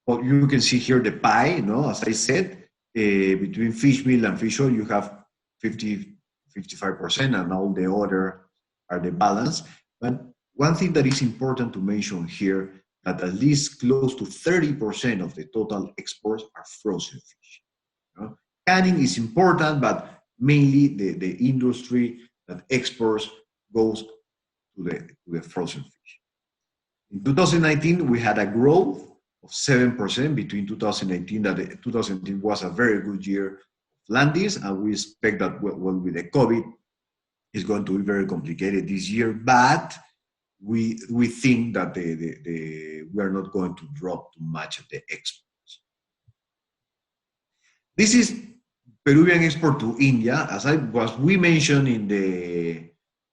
Well, you can see here the pie, as I said, between fish meal and fish oil, you have 55%, and all the other are the balance. But one thing that is important to mention here, that at least close to 30% of the total exports are frozen fish. Canning is important, but mainly the industry that exports goes to the frozen fish. In 2019, we had a growth of 7% between 2018, that 2018 was a very good year of landings, and we expect that with the COVID, it's going to be very complicated this year, but we think that we are not going to drop too much of the exports. This is Peruvian export to India. As we mentioned in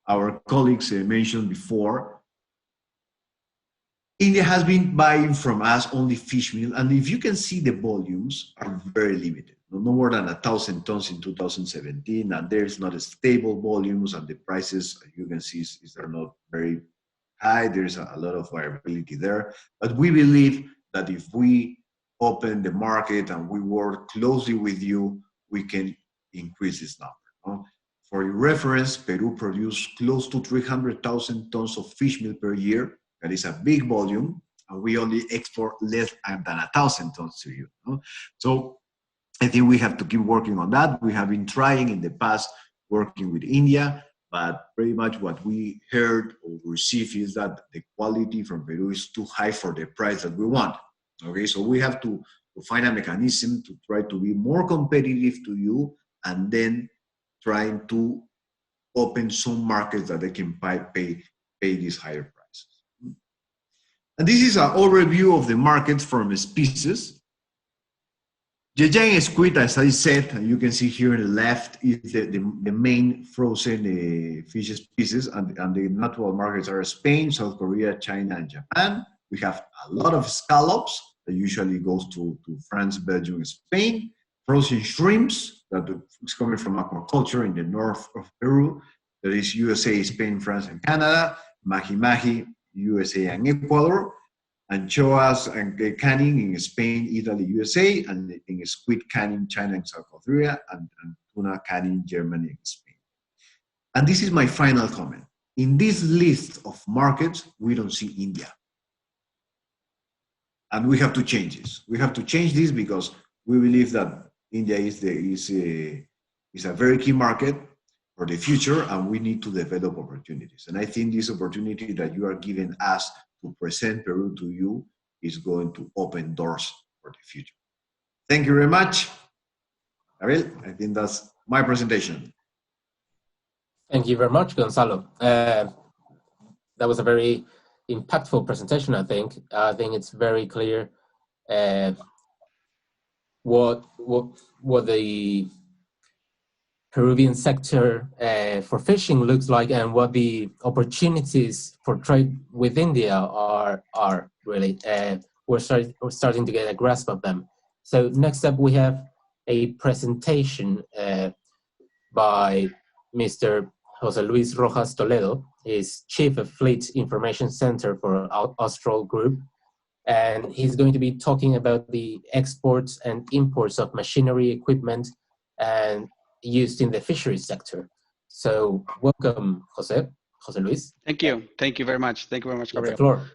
our colleagues mentioned before, India has been buying from us only fish meal, and if you can see, the volumes are very limited. No more than 1,000 tons in 2017, and there's not a stable volumes, and the prices, you can see, are not very high. There's a lot of variability there. But we believe that if we open the market and we work closely with you, we can increase this number. For your reference, Peru produced close to 300,000 tons of fish meal per year. That is a big volume, and we only export less than 1,000 tons to you. So I think we have to keep working on that. We have been trying in the past working with India, but pretty much what we heard or received is that the quality from Peru is too high for the price that we want. Okay, so we have to find a mechanism to try to be more competitive to you, and then trying to open some markets that they can pay these higher prices. And this is an overview of the markets from species. The giant squid, as I said, and you can see here on the left, is the main frozen fish species, and the natural markets are Spain, South Korea, China, and Japan. We have a lot of scallops that usually goes to France, Belgium, and Spain. Frozen shrimps that is coming from aquaculture in the north of Peru. There is USA, Spain, France, and Canada. Mahi-mahi, USA and Ecuador. Anchoas and canning in Spain, Italy, USA, and in squid canning, China and South Korea, and tuna canning, Germany and Spain. And this is my final comment. In this list of markets, we don't see India. And we have to change this. We have to change this because we believe that India is a very key market for the future, and we need to develop opportunities. And I think this opportunity that you are giving us to present Peru to you is going to open doors for the future. Thank you very much. Ariel, I think that's my presentation. Thank you very much, Gonzalo. That was a very impactful presentation, I think. I think it's very clear what the Peruvian sector for fishing looks like, and what the opportunities for trade with India are really. We're starting to get a grasp of them. So next up, we have a presentation by Mr. Jose Luis Rojas Toledo. He's Chief of Fleet Information Center for Austral Group, and he's going to be talking about the exports and imports of machinery, equipment, and used in the fisheries sector. So welcome, Jose Luis. Thank you. Thank you very much. Thank you very much, You have the Gabriel. floor.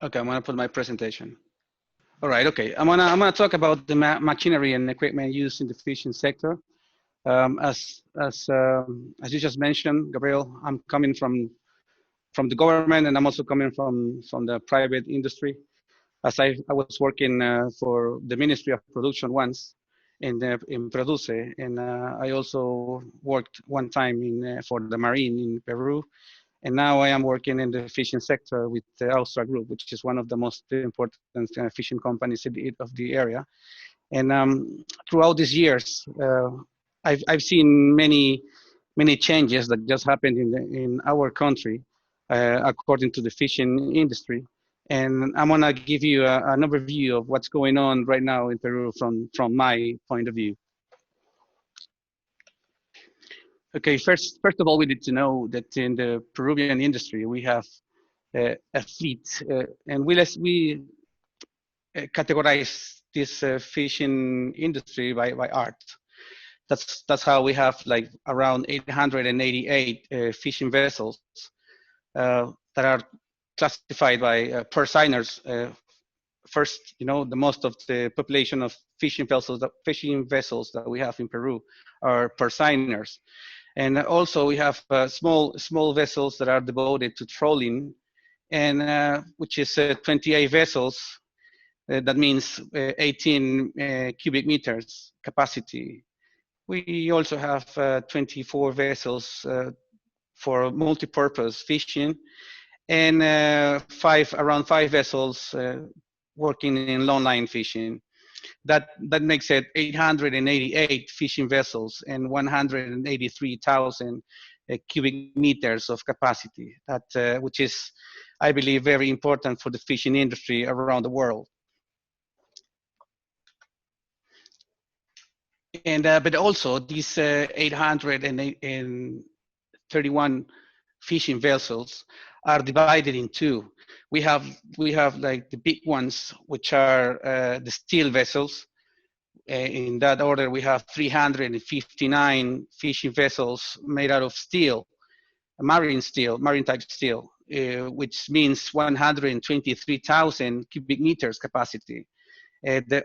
Okay, I'm gonna put my presentation. All right, okay. I'm gonna talk about the machinery and equipment used in the fishing sector. As you just mentioned, Gabriel, I'm coming from the government, and I'm also coming from the private industry. As I was working for the Ministry of Production once in Produce, and I also worked one time for the Marine in Peru. And now I am working in the fishing sector with the Austria Group, which is one of the most important fishing companies of the area. And throughout these years, I've seen many changes that just happened in our country according to the fishing industry. And I'm gonna give you an overview of what's going on right now in Peru from my point of view. Okay, first of all, we need to know that in the Peruvian industry, we have a fleet, and we categorize this fishing industry by art. That's how we have like around 888 fishing vessels that are classified by per signers. First, the most of the population of fishing vessels that we have in Peru are per signers. And also we have small vessels that are devoted to trolling, and which is 28 vessels. That means 18 cubic meters capacity. We also have 24 vessels for multi-purpose fishing, and around five vessels working in long line fishing. That makes it 888 fishing vessels and 183,000 cubic meters of capacity. That which is, I believe, very important for the fishing industry around the world. And but also these 831 fishing vessels are divided in two. We have like the big ones, which are the steel vessels. In that order, we have 359 fishing vessels made out of steel, marine type steel, which means 123,000 cubic meters capacity.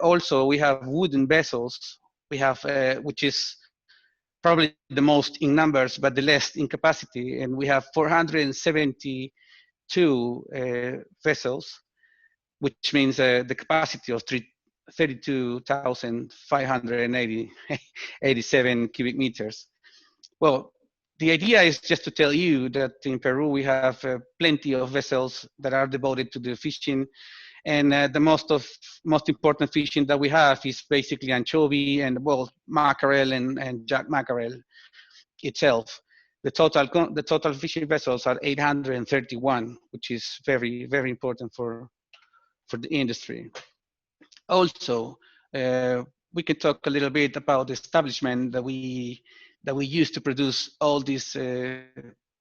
Also, we have wooden vessels. We have, which is probably the most in numbers, but the least in capacity, and we have 472 vessels, which means the capacity of 32,587 cubic meters. Well, the idea is just to tell you that in Peru we have plenty of vessels that are devoted to the fishing, and the most important fishing that we have is basically anchovy and, well, mackerel and jack mackerel itself. The total fishing vessels are 831, which is very, very important for the industry. Also, we can talk a little bit about the establishment that we use to produce all these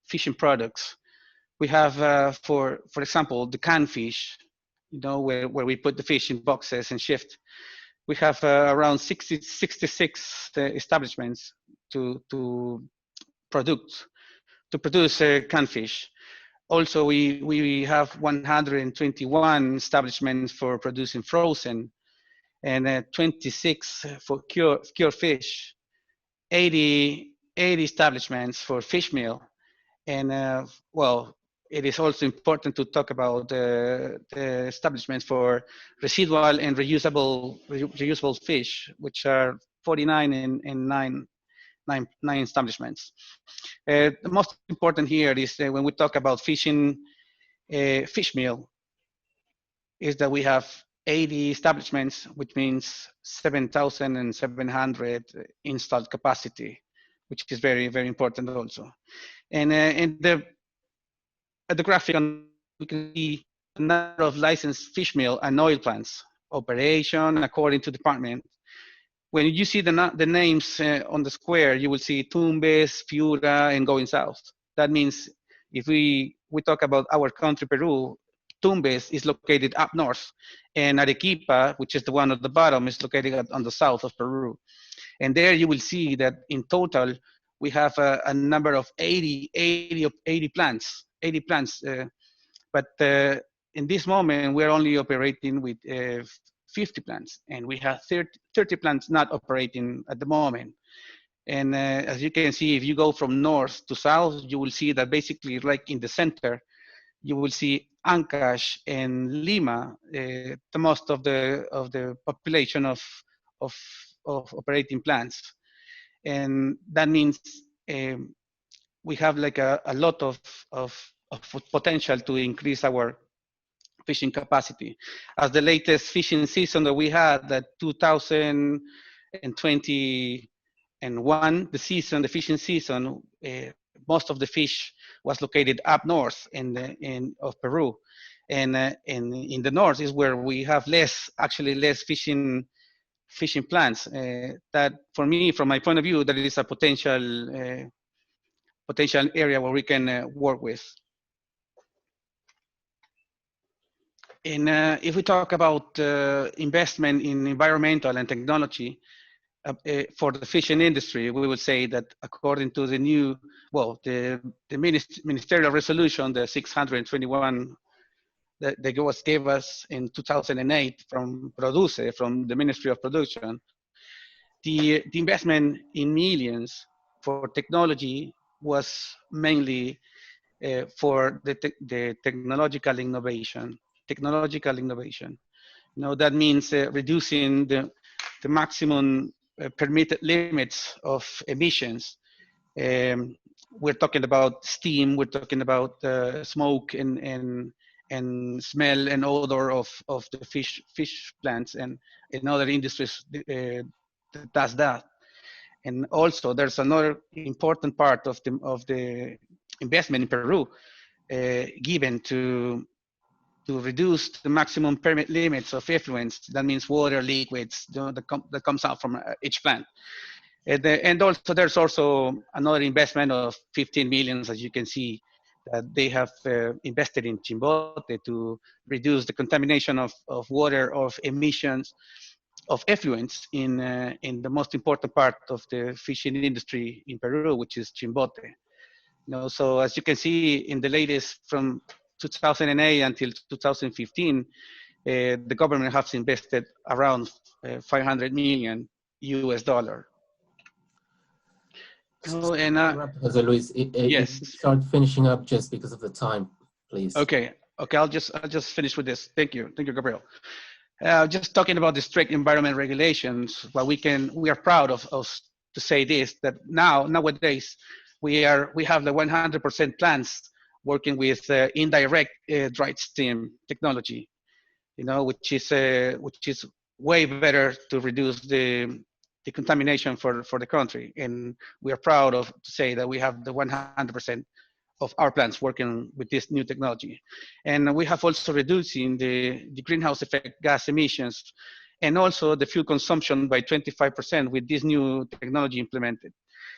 fishing products. We have, for example, the canned fish, where we put the fish in boxes and shipped. We have around 66 establishments to produce canned fish. Also, we have 121 establishments for producing frozen, and 26 for cured fish, 80 establishments for fish meal, and well, it is also important to talk about the establishments for residual and reusable fish, which are 49 and nine establishments. The most important here is that when we talk about fishing fish meal, is that we have 80 establishments, which means 7,700 installed capacity, which is very, very important also. And at the graphic, we can see the number of licensed fish meal and oil plants, operation according to department. When you see the names on the square, you will see Tumbes, Piura, and going south. That means if we talk about our country, Peru, Tumbes is located up north, and Arequipa, which is the one at the bottom, is located on the south of Peru. And there you will see that in total, we have a number of 80 plants, but in this moment, we're only operating with 50 plants, and we have 30 plants not operating at the moment. And as you can see, if you go from north to south, you will see that basically like in the center, you will see Ancash and Lima, the most of the population of operating plants. And that means we have like a lot of potential to increase our fishing capacity. As the latest fishing season that we had, that 2021, the fishing season, most of the fish was located up north of Peru, and in the north is where we have less fishing plants. That for me, from my point of view, that is a potential area where we can work with. And if we talk about investment in environmental and technology for the fishing industry, we would say that according to the new, the ministerial resolution, the 621 that was gave us in 2008 from Produce, from the Ministry of Production, the investment in millions for technology was mainly for the technological innovation. That means reducing the maximum permitted limits of emissions. We're talking about steam, we're talking about smoke and smell and odor of the fish plants and in other industries that does that. And also there's another important part of the investment in Peru given to reduce the maximum permit limits of effluents. That means water, liquids that comes out from each plant. And also there's also another investment of 15 million, as you can see, that they have invested in Chimbote to reduce the contamination of water, of emissions, of effluents in the most important part of the fishing industry in Peru, which is Chimbote. So as you can see in the latest from 2008 until 2015, the government has invested around $500 million US. So, Jose Luis, yes. Start finishing up just because of the time, please. Okay. I'll just finish with this. Thank you, Gabriel. Just talking about the strict environment regulations. Well, we are proud of to say this, that nowadays we have the 100% plants working with indirect dry steam technology, which is way better to reduce the contamination for the country. And we are proud to say that we have the 100% of our plants working with this new technology. And we have also reducing the greenhouse effect gas emissions and also the fuel consumption by 25% with this new technology implemented.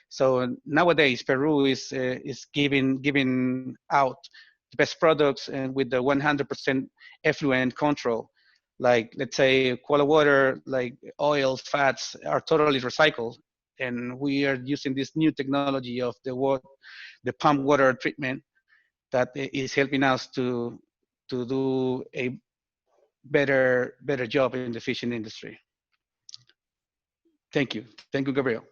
So nowadays, Peru is giving out the best products and with the 100% effluent control. Like, let's say, quality water, like oils, fats are totally recycled. And we are using this new technology of the pump water treatment that is helping us to do a better job in the fishing industry. Thank you, Gabriel.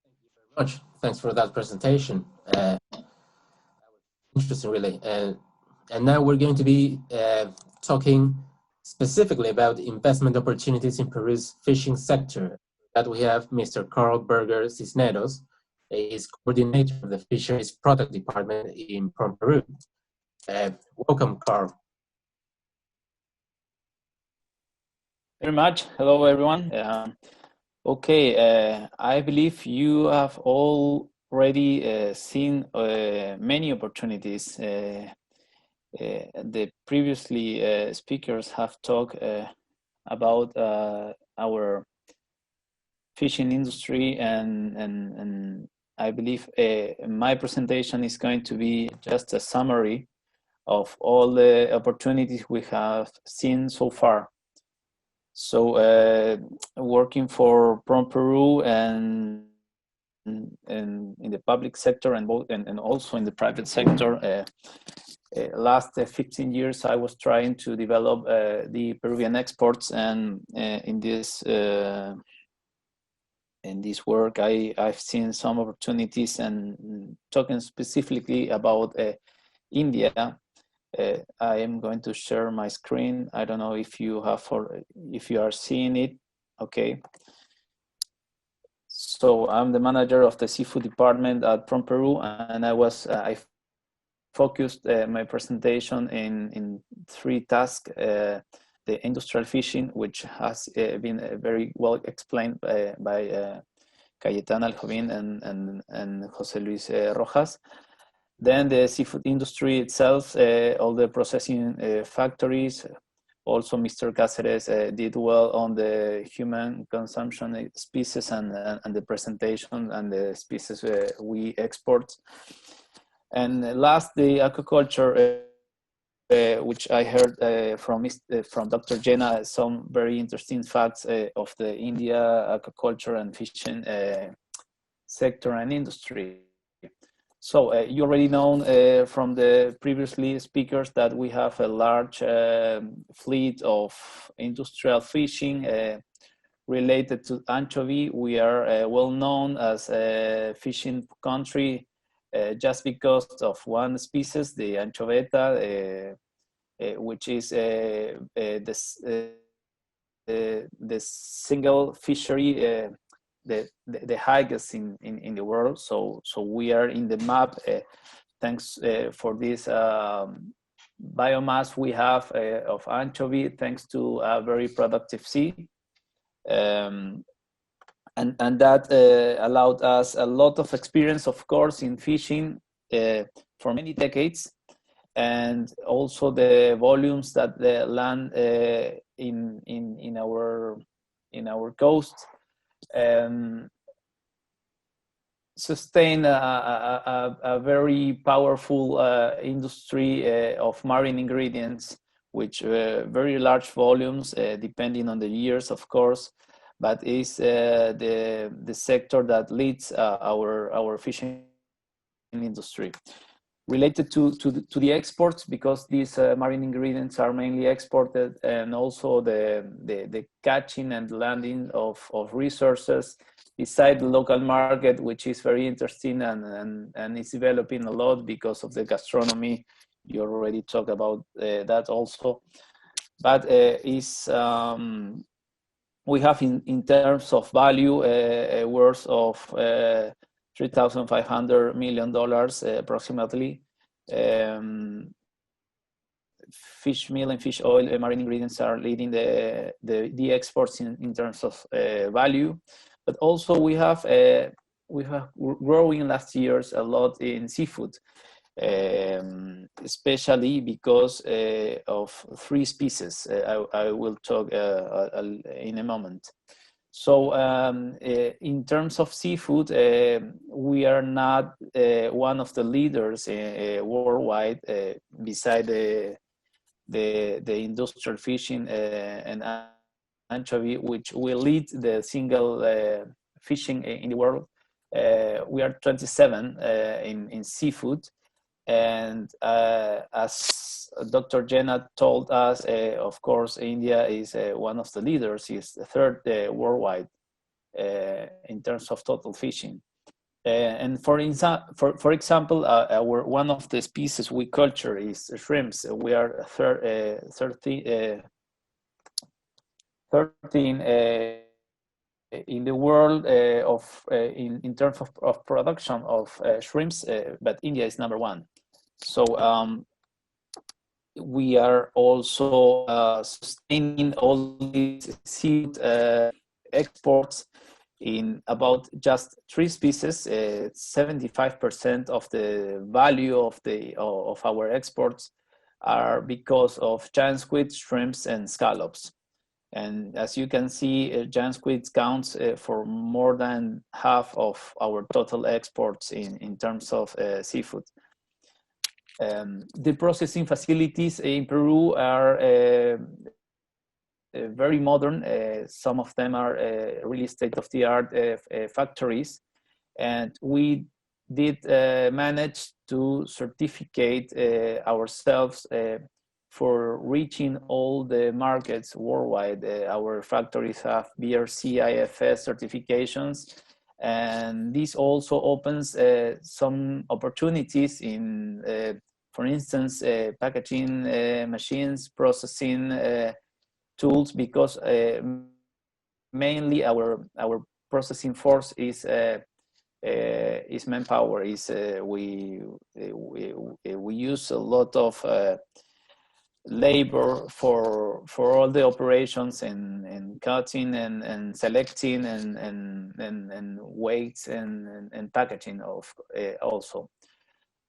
Thank you very much. Thanks for that presentation. That was interesting, really. And now we're going to be talking specifically about investment opportunities in Peru's fishing sector. That we have Mr. Carl Berger Cisneros. He is coordinator of the Fisheries Product Department from Peru. Welcome, Carl. Very much. Hello, everyone. I believe you have already seen many opportunities. The previously speakers have talked about our fishing industry, and I believe my presentation is going to be just a summary of all the opportunities we have seen so far. So working for Prom Peru and in the public sector and also in the private sector. Last 15 years, I was trying to develop the Peruvian exports, and in this work, I've seen some opportunities. And talking specifically about India, I am going to share my screen. I don't know if you are seeing it. Okay. So I'm the manager of the seafood department at Prom Peru, and I focused my presentation in 3 tasks. The industrial fishing, which has been very well explained by Cayetana Aljovin and Jose Luis Rojas. Then the seafood industry itself, all the processing factories. Also, Mr. Cáceres did well on the human consumption species and the presentation and the species we export. And last, the aquaculture, which I heard from Dr. Jenna, some very interesting facts of the India aquaculture and fishing sector and industry. So you already know from the previously speakers that we have a large fleet of industrial fishing related to anchovy. We are well known as a fishing country just because of one species, the anchoveta, which is the single fishery, the highest in the world. So we are in the map thanks for this biomass we have of anchovy, thanks to a very productive sea. And that allowed us a lot of experience, of course, in fishing for many decades, and also the volumes that the land in our coast sustain a very powerful industry of marine ingredients, which very large volumes, depending on the years, of course, but is the sector that leads our fishing industry. Related to the exports, because these marine ingredients are mainly exported, and also the catching and landing of resources beside the local market, which is very interesting and is developing a lot because of the gastronomy. You already talked about that also, but we have in terms of value worth of $3,500 million approximately. Fish meal and fish oil marine ingredients are leading the exports in terms of value, but also we have growing last years a lot in seafood, especially because of 3 species. I will talk in a moment. So in terms of seafood, we are not one of the leaders worldwide, beside the industrial fishing and anchovy, which will lead the single fishing in the world. We are 27 in seafood, and as Dr. Jenna told us, of course, India is one of the leaders, is the 3rd worldwide in terms of total fishing. And for example, one of the species we culture is shrimps. We are 13 in the world in terms of production of shrimps, but India is number 1. So we are also sustaining all these seafood exports in about just 3 species. 75% of the value of our exports are because of giant squid, shrimps, and scallops. And as you can see, giant squid counts for more than half of our total exports in terms of seafood. The processing facilities in Peru are very modern. Some of them are really state-of-the-art factories, and we did manage to certificate ourselves for reaching all the markets worldwide. Our factories have BRC IFS certifications, and this also opens some opportunities in, for instance, packaging machines, processing tools, because mainly our processing force is manpower. We use a lot of labor for all the operations and cutting and selecting and weights and packaging of also.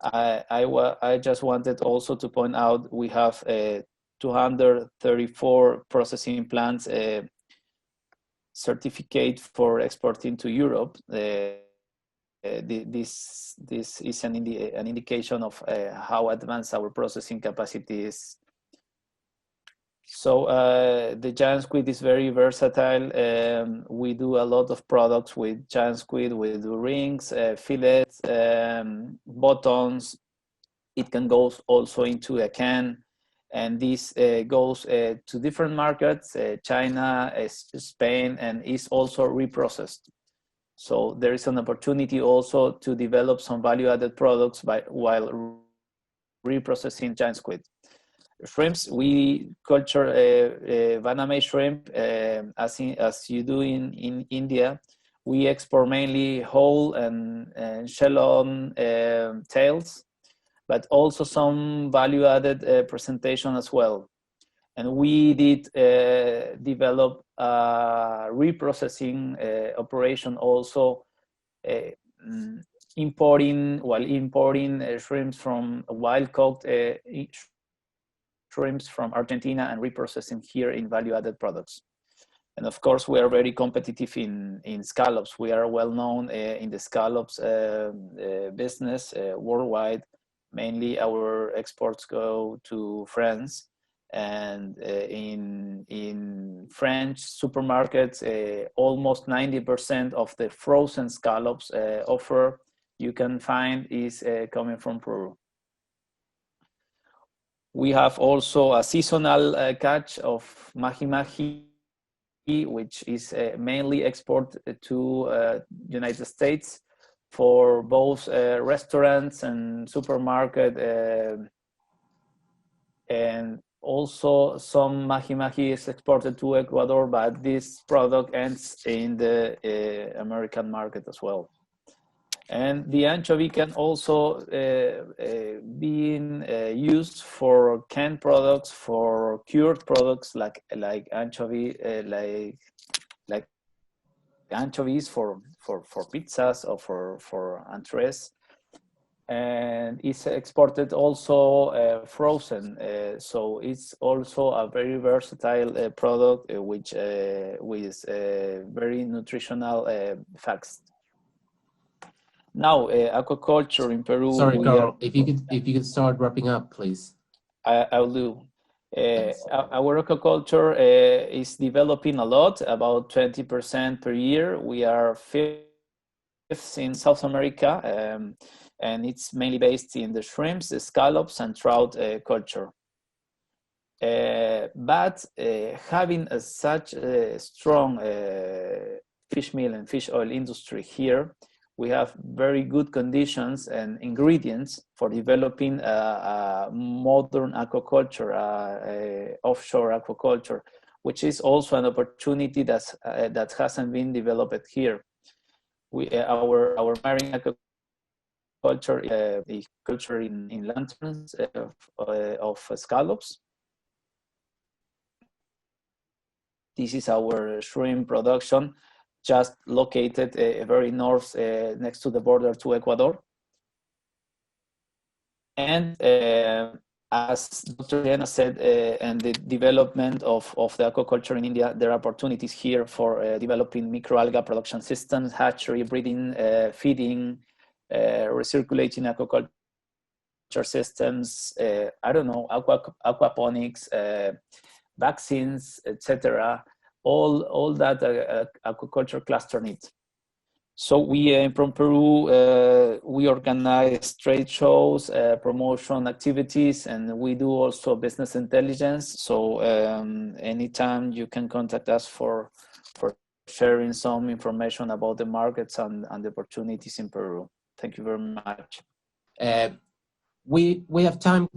I just wanted also to point out we have 234 processing plants certificate for exporting to Europe. This is an indication of how advanced our processing capacity is. So the giant squid is very versatile. We do a lot of products with giant squid. We do rings, fillets, buttons. It can go also into a can, and this goes to different markets, China, Spain, and is also reprocessed. So there is an opportunity also to develop some value-added products while reprocessing giant squid. Shrimps, we culture Vaname shrimp as you do in India. We export mainly whole and shell-on tails, but also some value-added presentation as well. And we did develop a reprocessing operation also, importing shrimps from wild-caught shrimps from Argentina and reprocessing here in value-added products. And of course, we are very competitive in scallops. We are well known in the scallops business worldwide. Mainly our exports go to France, and in French supermarkets, almost 90% of the frozen scallops offer you can find is coming from Peru. We have also a seasonal catch of mahi-mahi, which is mainly exported to United States for both restaurants and supermarket, and also some mahi-mahi is exported to Ecuador, but this product ends in the American market as well. And the anchovy can also be used for canned products, for cured products like anchovy, like anchovies for pizzas or for entrees, and it's exported also frozen. So it's also a very versatile product, which with very nutritional facts. Now, aquaculture in Peru. Sorry, Carl, if you could start wrapping up, please. I will do. Our aquaculture is developing a lot, about 20% per year. We are fifth in South America, and it's mainly based in the shrimps, the scallops, and trout culture. But having such a strong fish meal and fish oil industry here, we have very good conditions and ingredients for developing a modern aquaculture, offshore aquaculture, which is also an opportunity that hasn't been developed here. Our marine aquaculture is culture in lanterns of scallops. This is our shrimp production, just located very north next to the border to Ecuador. And as Dr. Jena said, and the development of the aquaculture in India, there are opportunities here for developing microalgae production systems, hatchery, breeding, feeding, recirculating aquaculture systems, I don't know, aquaponics, vaccines, etc. All that aquaculture cluster needs. So we from Peru, we organize trade shows, promotion activities, and we do also business intelligence. So anytime you can contact us for sharing some information about the markets and the opportunities in Peru. Thank you very much. We have time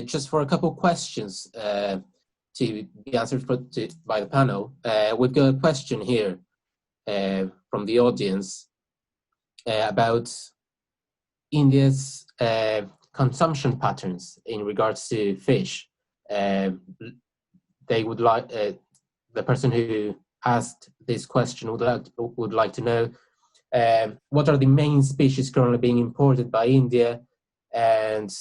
just for a couple of questions to be answered by the panel. We've got a question here from the audience about India's consumption patterns in regards to fish. They would like the person who asked this question would like to know what are the main species currently being imported by India, and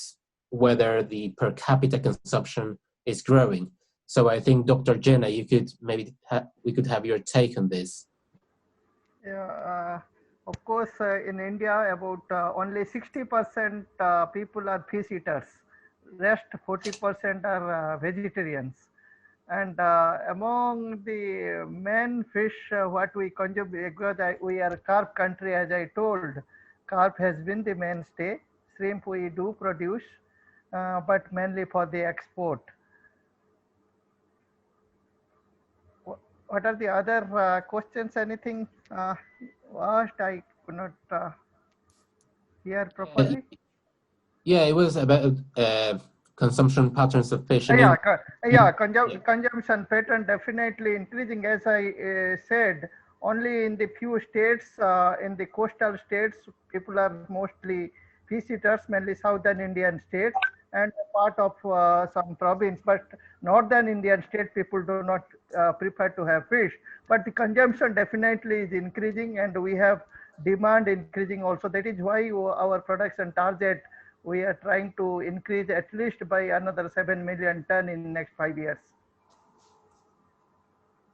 whether the per capita consumption is growing. So I think Dr. Jenna, you could maybe we could have your take on this. Yeah, of course, in India, about only 60% people are fish eaters. Rest 40% are vegetarians. And among the main fish, what we consume, because we are carp country, as I told, carp has been the mainstay. Shrimp we do produce, but mainly for the export. What are the other questions? Anything asked? I could not hear properly. Yeah, it was about consumption patterns of fish. Consumption pattern definitely increasing. As I said, only in the few states, in the coastal states, people are mostly fish eaters, mainly southern Indian states and part of some province, but northern Indian state people do not prefer to have fish. But the consumption definitely is increasing, and we have demand increasing also. That is why our production target, we are trying to increase at least by another 7 million ton in the next 5 years.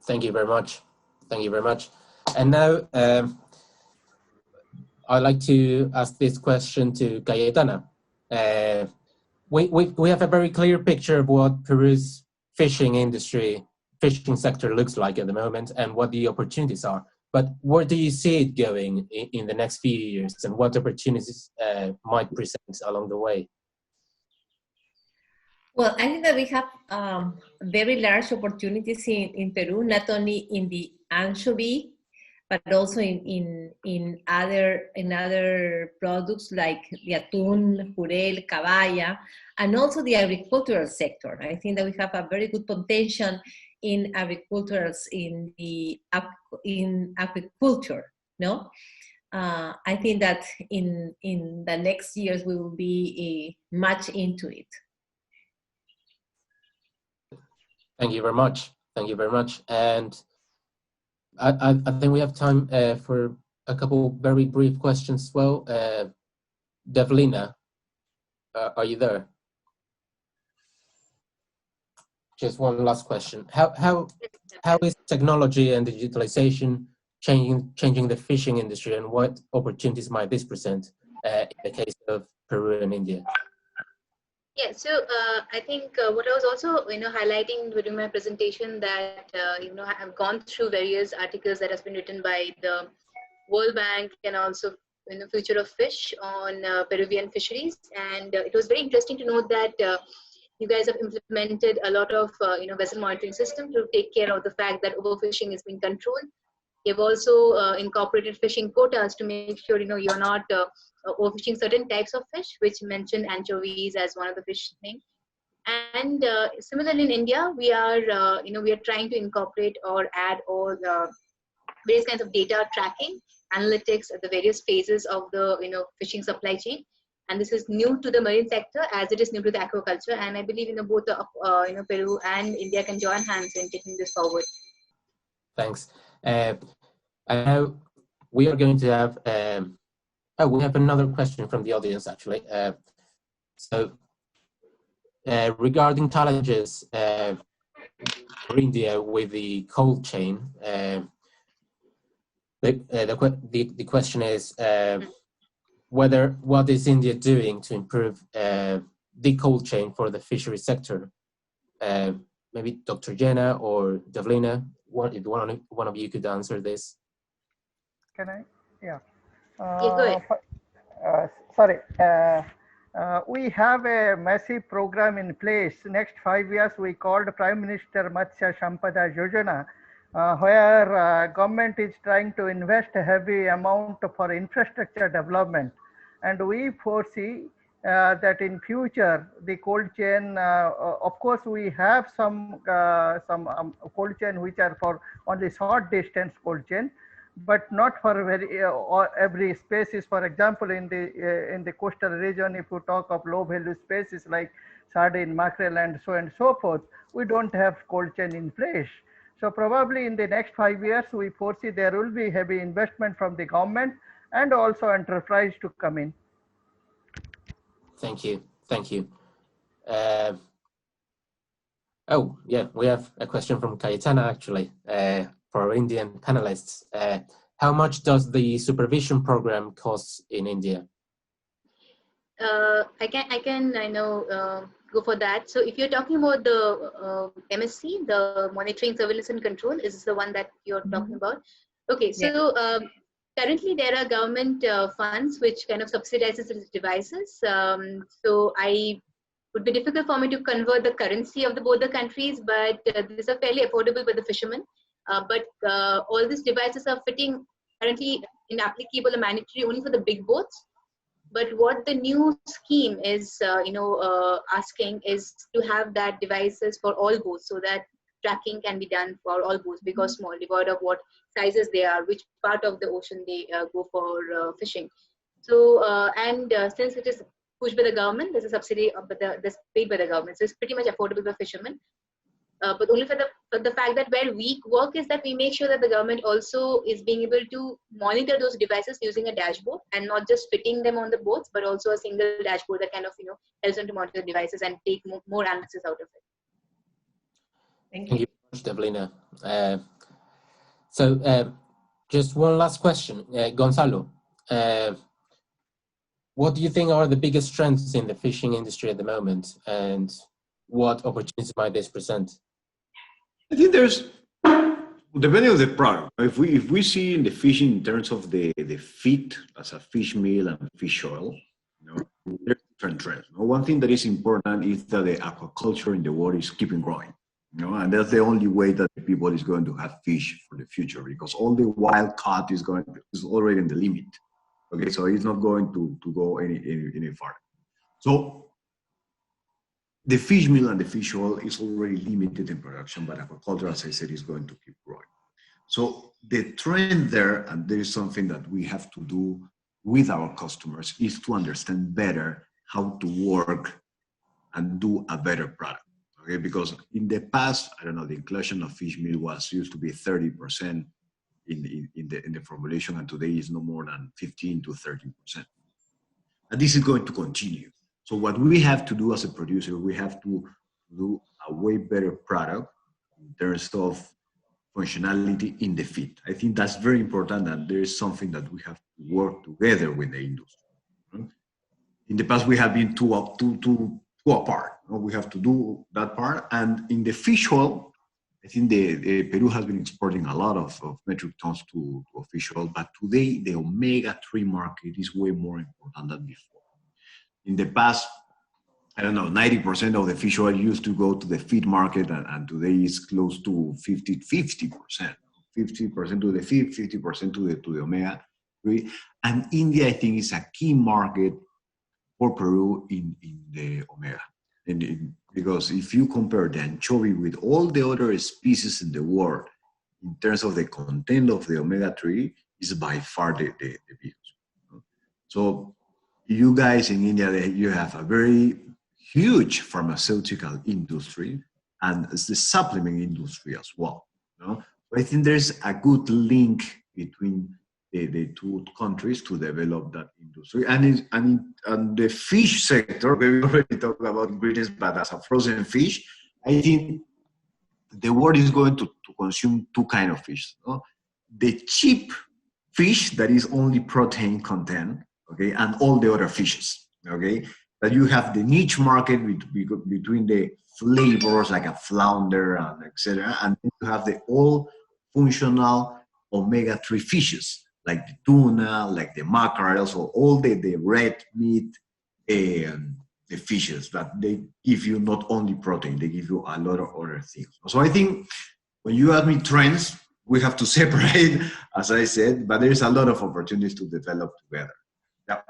Thank you very much. Thank you very much. And now I'd like to ask this question to Cayetana. We have a very clear picture of what Peru's fishing sector looks like at the moment and what the opportunities are. But where do you see it going in the next few years, and what opportunities might present along the way? Well, I think that we have very large opportunities in Peru, not only in the anchovy, but also in other products like the atún, jurel, caballa, and also the agricultural sector. I think that we have a very good potential in agriculturals in agriculture. No, I think that in the next years we will be much into it. Thank you very much. Thank you very much. And I think we have time for a couple very brief questions as well. Devlina, are you there? Just one last question. How is technology and digitalization changing the fishing industry, and what opportunities might this present in the case of Peru and India? Yeah, so I think what I was also highlighting during my presentation that I've gone through various articles that has been written by the World Bank and also Future of Fish on Peruvian fisheries, and it was very interesting to note that you guys have implemented a lot of vessel monitoring system to take care of the fact that overfishing is being controlled. You've also incorporated fishing quotas to make sure you're not overfishing certain types of fish, which mentioned anchovies as one of the fish thing. And similarly in India, we are trying to incorporate or add all the various kinds of data tracking, analytics at the various phases of the fishing supply chain. And this is new to the marine sector as it is new to the aquaculture. And I believe both Peru and India can join hands in taking this forward. Thanks. Now we are going to have we have another question from the audience actually. So regarding challenges for India with the cold chain, the question is what is India doing to improve the cold chain for the fishery sector? maybe Dr. Jenna or Devlina, if one of you could answer this. Can I? Yeah. Go ahead. Sorry. We have a massive program in place. Next 5 years, we called Prime Minister Matsya Sampada Yojana, where government is trying to invest a heavy amount for infrastructure development. And we foresee that in future, the cold chain, of course, we have some cold chain which are for only short distance cold chain, but not for every species. For example, in the coastal region, if you talk of low value species like sardine, mackerel, and so forth, we don't have cold chain in place. So probably in the next 5 years, we foresee there will be heavy investment from the government and also enterprise to come in. Thank you. Thank you. Oh, yeah, we have a question from Cayetana, actually, for our Indian panelists. How much does the supervision program cost in India? I can go for that. So if you're talking about the MSC, the monitoring, surveillance and control, is this the one that you're talking about? Okay, so currently there are government funds which kind of subsidizes these devices. So it would be difficult for me to convert the currency of both the countries, but these are fairly affordable by the fishermen. But all these devices are fitting currently inapplicable and mandatory only for the big boats. But what the new scheme is, asking is to have that devices for all boats, so that tracking can be done for all boats, big or small, devoid of what sizes they are, which part of the ocean they go for fishing. So, since it is pushed by the government, there's a subsidy, but that's paid by the government. So it's pretty much affordable for fishermen. But only for the fact that where we work is that we make sure that the government also is being able to monitor those devices using a dashboard, and not just fitting them on the boats, but also a single dashboard that kind of helps them to monitor the devices and take more analysis out of it. Thank you very much, Devlina. So just one last question, Gonzalo. What do you think are the biggest strengths in the fishing industry at the moment, and what opportunities might this present? I think there's, depending on the product, if we see in the fishing in terms of the feed as a fish meal and fish oil, there's different trends. One thing that is important is that the aquaculture in the world is keeping growing, and that's the only way that the people is going to have fish for the future, because all the wild caught is already in the limit. Okay, so it's not going to go any farther. So the fish meal and the fish oil is already limited in production, but aquaculture, as I said, is going to keep growing. So the trend there, and there is something that we have to do with our customers, is to understand better how to work and do a better product. Okay, because in the past, I don't know, the inclusion of fish meal used to be 30% in the formulation, and today is no more than 15 to 13%. And this is going to continue. So what we have to do as a producer, we have to do a way better product in terms of functionality in the feed. I think that's very important, and there is something that we have to work together with the industry. In the past, we have been two apart. We have to do that part. And in the fish oil, I think Peru has been exporting a lot of metric tons to fish oil, but today the omega-3 market is way more important than before. In the past, I don't know, 90% of the fish oil used to go to the feed market, and today is close to 50%. 50% to the feed, 50% to the omega-3. And India, I think, is a key market for Peru in the omega. Because if you compare the anchovy with all the other species in the world, in terms of the content of the omega-3, is by far the biggest. So you guys in India, you have a very huge pharmaceutical industry and the supplement industry as well. I think there's a good link between the two countries to develop that industry. And the fish sector, we already talked about ingredients, but as a frozen fish, I think the world is going to consume two kinds of fish. The cheap fish that is only protein content, okay, and all the other fishes, okay? that you have the niche market between the flavors like a flounder and etc. And then you have the all functional omega-3 fishes like the tuna, like the mackerel, so all the red meat, the fishes that they give you not only protein, they give you a lot of other things. So I think when you ask me trends, we have to separate, as I said, but there's a lot of opportunities to develop together. Yeah.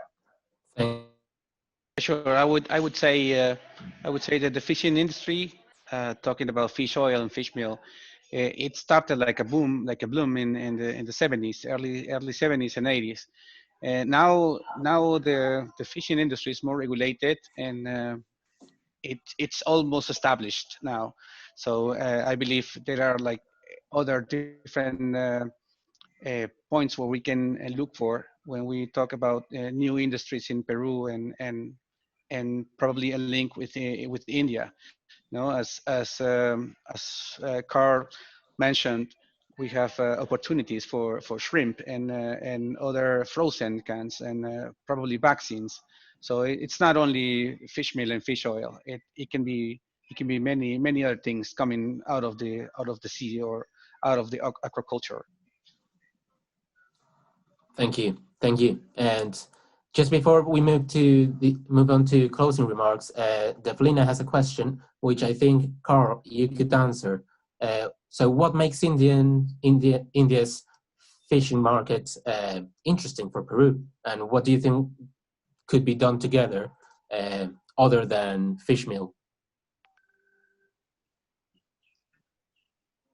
Sure, I would say that the fishing industry, talking about fish oil and fish meal, it started like a bloom in the 70s, early 70s and 80s. And now the fishing industry is more regulated, and it's almost established now. So I believe there are like other different points where we can look for when we talk about new industries in Peru and probably a link with India. You know, as Carl mentioned, we have opportunities for shrimp and other frozen cans and probably vaccines. So it's not only fish meal and fish oil. It can be many other things coming out of the sea or out of the aquaculture. Thank you. And just before we move on to closing remarks, Devlina has a question, which I think, Carl, you could answer. So what makes India's fishing market interesting for Peru? And what do you think could be done together other than fish meal?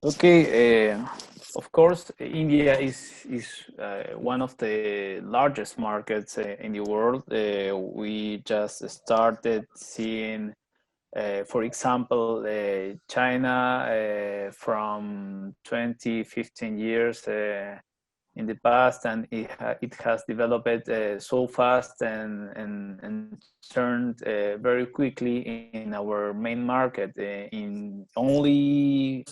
Okay, of course, India is one of the largest markets in the world. We just started seeing, for example, China from 20-15 years in the past, and it has developed so fast and turned very quickly in our main market. In only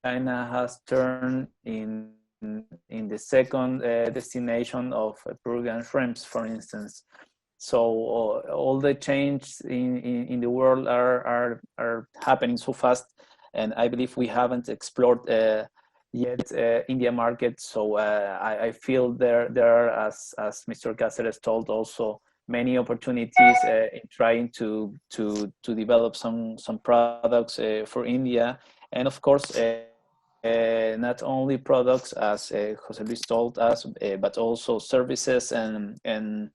China has turned in the second destination of Peruvian shrimps, for instance. So all the changes in the world are happening so fast, and I believe we haven't explored yet India market. So I feel there are, as Mr. Cáceres told, also many opportunities in trying to develop some products for India, and of course not only products as Jose Luis told us, but also services and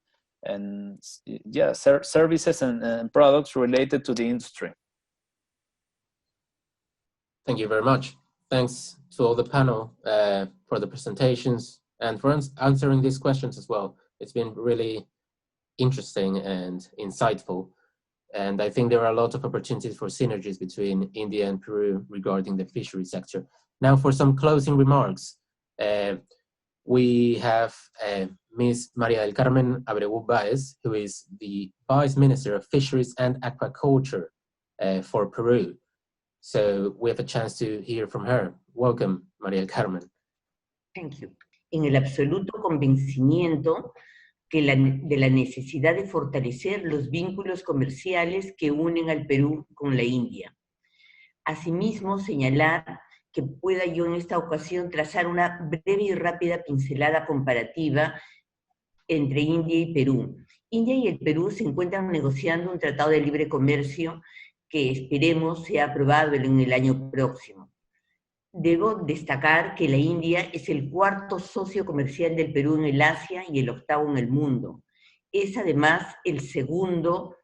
services and products related to the industry. Thank you very much. Thanks to all the panel for the presentations and for answering these questions as well. It's been really interesting and insightful. And I think there are a lot of opportunities for synergies between India and Peru regarding the fishery sector. Now for some closing remarks, we have Ms. Maria del Carmen Abreu Baez, who is the Vice Minister of Fisheries and Aquaculture for Peru. So we have a chance to hear from her. Welcome, Maria del Carmen. Thank you. En el absoluto convencimiento de la necesidad de fortalecer los vínculos comerciales que unen al Perú con la India. Asimismo, señalar que pueda yo en esta ocasión trazar una breve y rápida pincelada comparativa entre India y Perú. India y el Perú se encuentran negociando un tratado de libre comercio que esperemos sea aprobado en el año próximo. Debo destacar que la India es el cuarto socio comercial del Perú en el Asia y el octavo en el mundo. Es además el segundo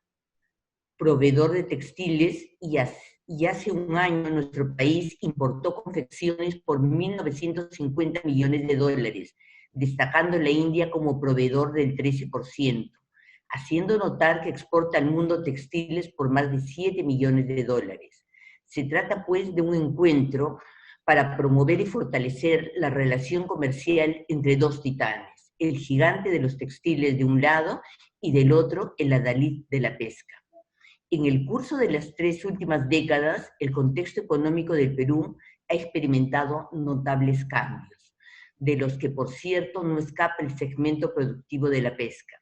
proveedor de textiles y hace un año nuestro país importó confecciones por 1.950 millones de dólares, destacando la India como proveedor del 13%, haciendo notar que exporta al mundo textiles por más de 7 millones de dólares. Se trata pues de un encuentro para promover y fortalecer la relación comercial entre dos titanes, el gigante de los textiles de un lado y del otro el adalid de la pesca. En el curso de las 3 últimas décadas, el contexto económico del Perú ha experimentado notables cambios, de los que por cierto no escapa el segmento productivo de la pesca.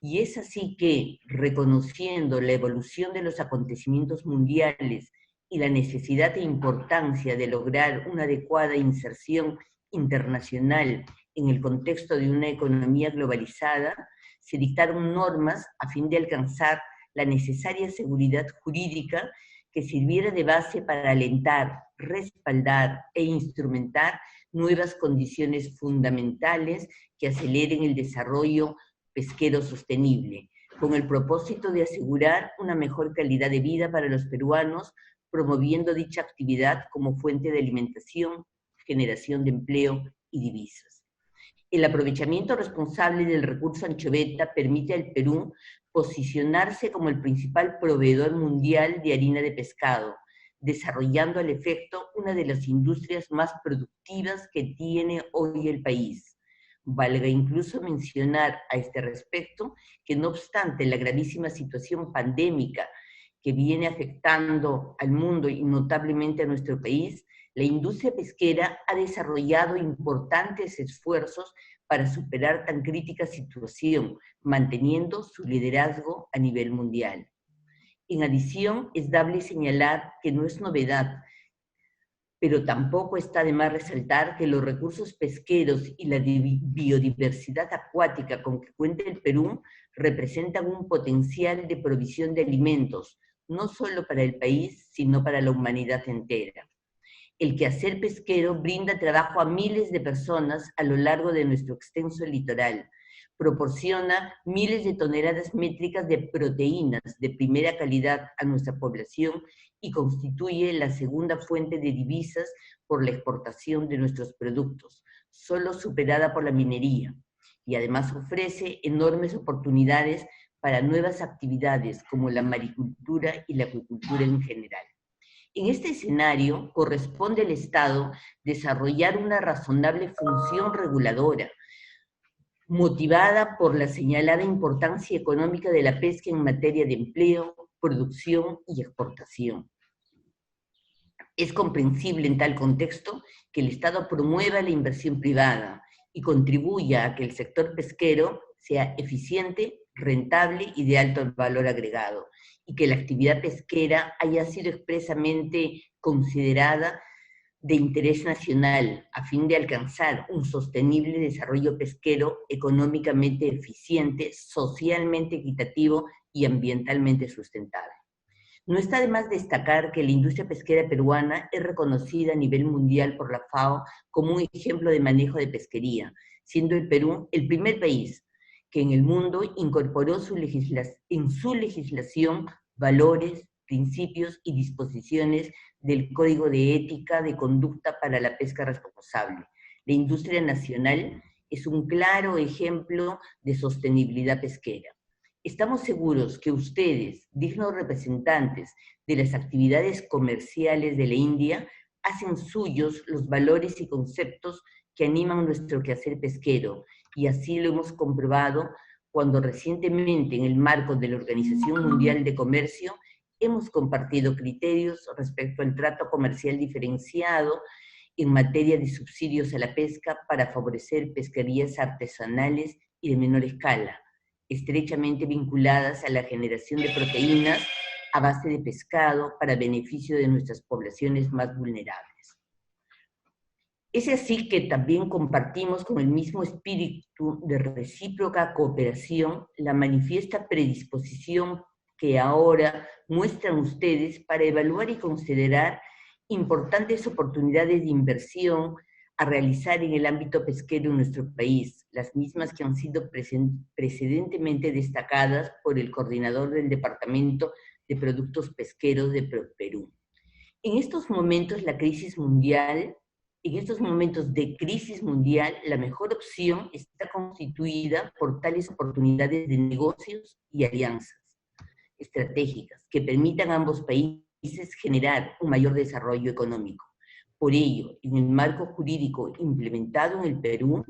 Y es así que, reconociendo la evolución de los acontecimientos mundiales y la necesidad e importancia de lograr una adecuada inserción internacional en el contexto de una economía globalizada, se dictaron normas a fin de alcanzar la necesaria seguridad jurídica que sirviera de base para alentar, respaldar e instrumentar nuevas condiciones fundamentales que aceleren el desarrollo pesquero sostenible, con el propósito de asegurar una mejor calidad de vida para los peruanos, promoviendo dicha actividad como fuente de alimentación, generación de empleo y divisas. El aprovechamiento responsable del recurso anchoveta permite al Perú posicionarse como el principal proveedor mundial de harina de pescado, desarrollando al efecto una de las industrias más productivas que tiene hoy el país. Valga incluso mencionar a este respecto que no obstante la gravísima situación pandémica que viene afectando al mundo y notablemente a nuestro país, la industria pesquera ha desarrollado importantes esfuerzos para superar tan crítica situación, manteniendo su liderazgo a nivel mundial. En adición, es dable señalar que no es novedad, pero tampoco está de más resaltar que los recursos pesqueros y la biodiversidad acuática con que cuenta el Perú representan un potencial de provisión de alimentos, no solo para el país, sino para la humanidad entera. El quehacer pesquero brinda trabajo a miles de personas a lo largo de nuestro extenso litoral, proporciona miles de toneladas métricas de proteínas de primera calidad a nuestra población y constituye la segunda fuente de divisas por la exportación de nuestros productos, solo superada por la minería, y además ofrece enormes oportunidades para nuevas actividades como la maricultura y la acuicultura en general. En este escenario, corresponde al Estado desarrollar una razonable función reguladora, motivada por la señalada importancia económica de la pesca en materia de empleo, producción y exportación. Es comprensible en tal contexto que el Estado promueva la inversión privada y contribuya a que el sector pesquero sea eficiente, rentable y de alto valor agregado, y que la actividad pesquera haya sido expresamente considerada de interés nacional a fin de alcanzar un sostenible desarrollo pesquero económicamente eficiente, socialmente equitativo y ambientalmente sustentable. No está de más destacar que la industria pesquera peruana es reconocida a nivel mundial por la FAO como un ejemplo de manejo de pesquería, siendo el Perú el primer país que en el mundo incorporó en su legislación valores, principios y disposiciones del Código de Ética de Conducta para la Pesca Responsable. La industria nacional es un claro ejemplo de sostenibilidad pesquera. Estamos seguros que ustedes, dignos representantes de las actividades comerciales de la India, hacen suyos los valores y conceptos que animan nuestro quehacer pesquero, y así lo hemos comprobado cuando recientemente en el marco de la Organización Mundial de Comercio hemos compartido criterios respecto al trato comercial diferenciado en materia de subsidios a la pesca para favorecer pesquerías artesanales y de menor escala, estrechamente vinculadas a la generación de proteínas a base de pescado para beneficio de nuestras poblaciones más vulnerables. Es así que también compartimos con el mismo espíritu de recíproca cooperación la manifiesta predisposición que ahora muestran ustedes para evaluar y considerar importantes oportunidades de inversión a realizar en el ámbito pesquero en nuestro país, las mismas que han sido precedentemente destacadas por el coordinador del Departamento de Productos Pesqueros de Perú. En estos momentos de crisis mundial, la mejor opción está constituida por tales oportunidades de negocios y alianzas estratégicas que permitan a ambos países generar un mayor desarrollo económico. Por ello, en el marco jurídico implementado en el Perú,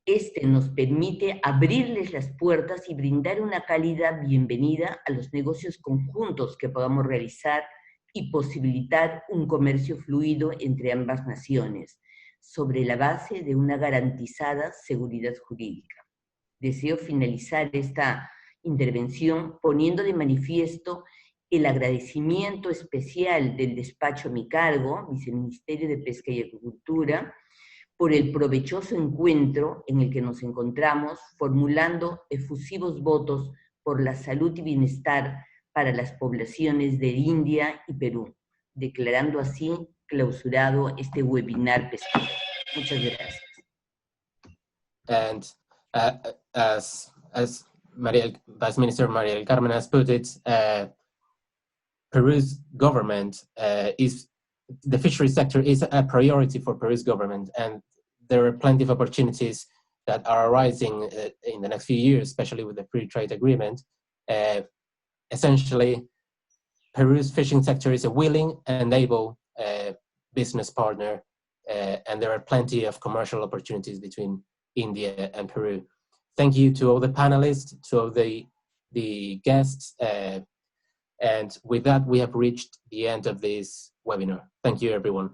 este nos permite abrirles las puertas y brindar una cálida bienvenida a los negocios conjuntos que podamos realizar y posibilitar un comercio fluido entre ambas naciones, sobre la base de una garantizada seguridad jurídica. Deseo finalizar esta intervención poniendo de manifiesto el agradecimiento especial del despacho a mi cargo, Viceministerio de Pesca y Agricultura, por el provechoso encuentro en el que nos encontramos, formulando efusivos votos por la salud y bienestar para las poblaciones de India y Perú, declarando así clausurado este webinar pesquero. Muchas gracias. And as Vice Minister Maria del Carmen has put it, Peru's government the fishery sector is a priority for Peru's government, and there are plenty of opportunities that are arising in the next few years, especially with the free trade agreement. Essentially, Peru's fishing sector is a willing and able business partner, and there are plenty of commercial opportunities between India and Peru. Thank you to all the panelists, to all the guests, and with that, we have reached the end of this webinar. Thank you, everyone.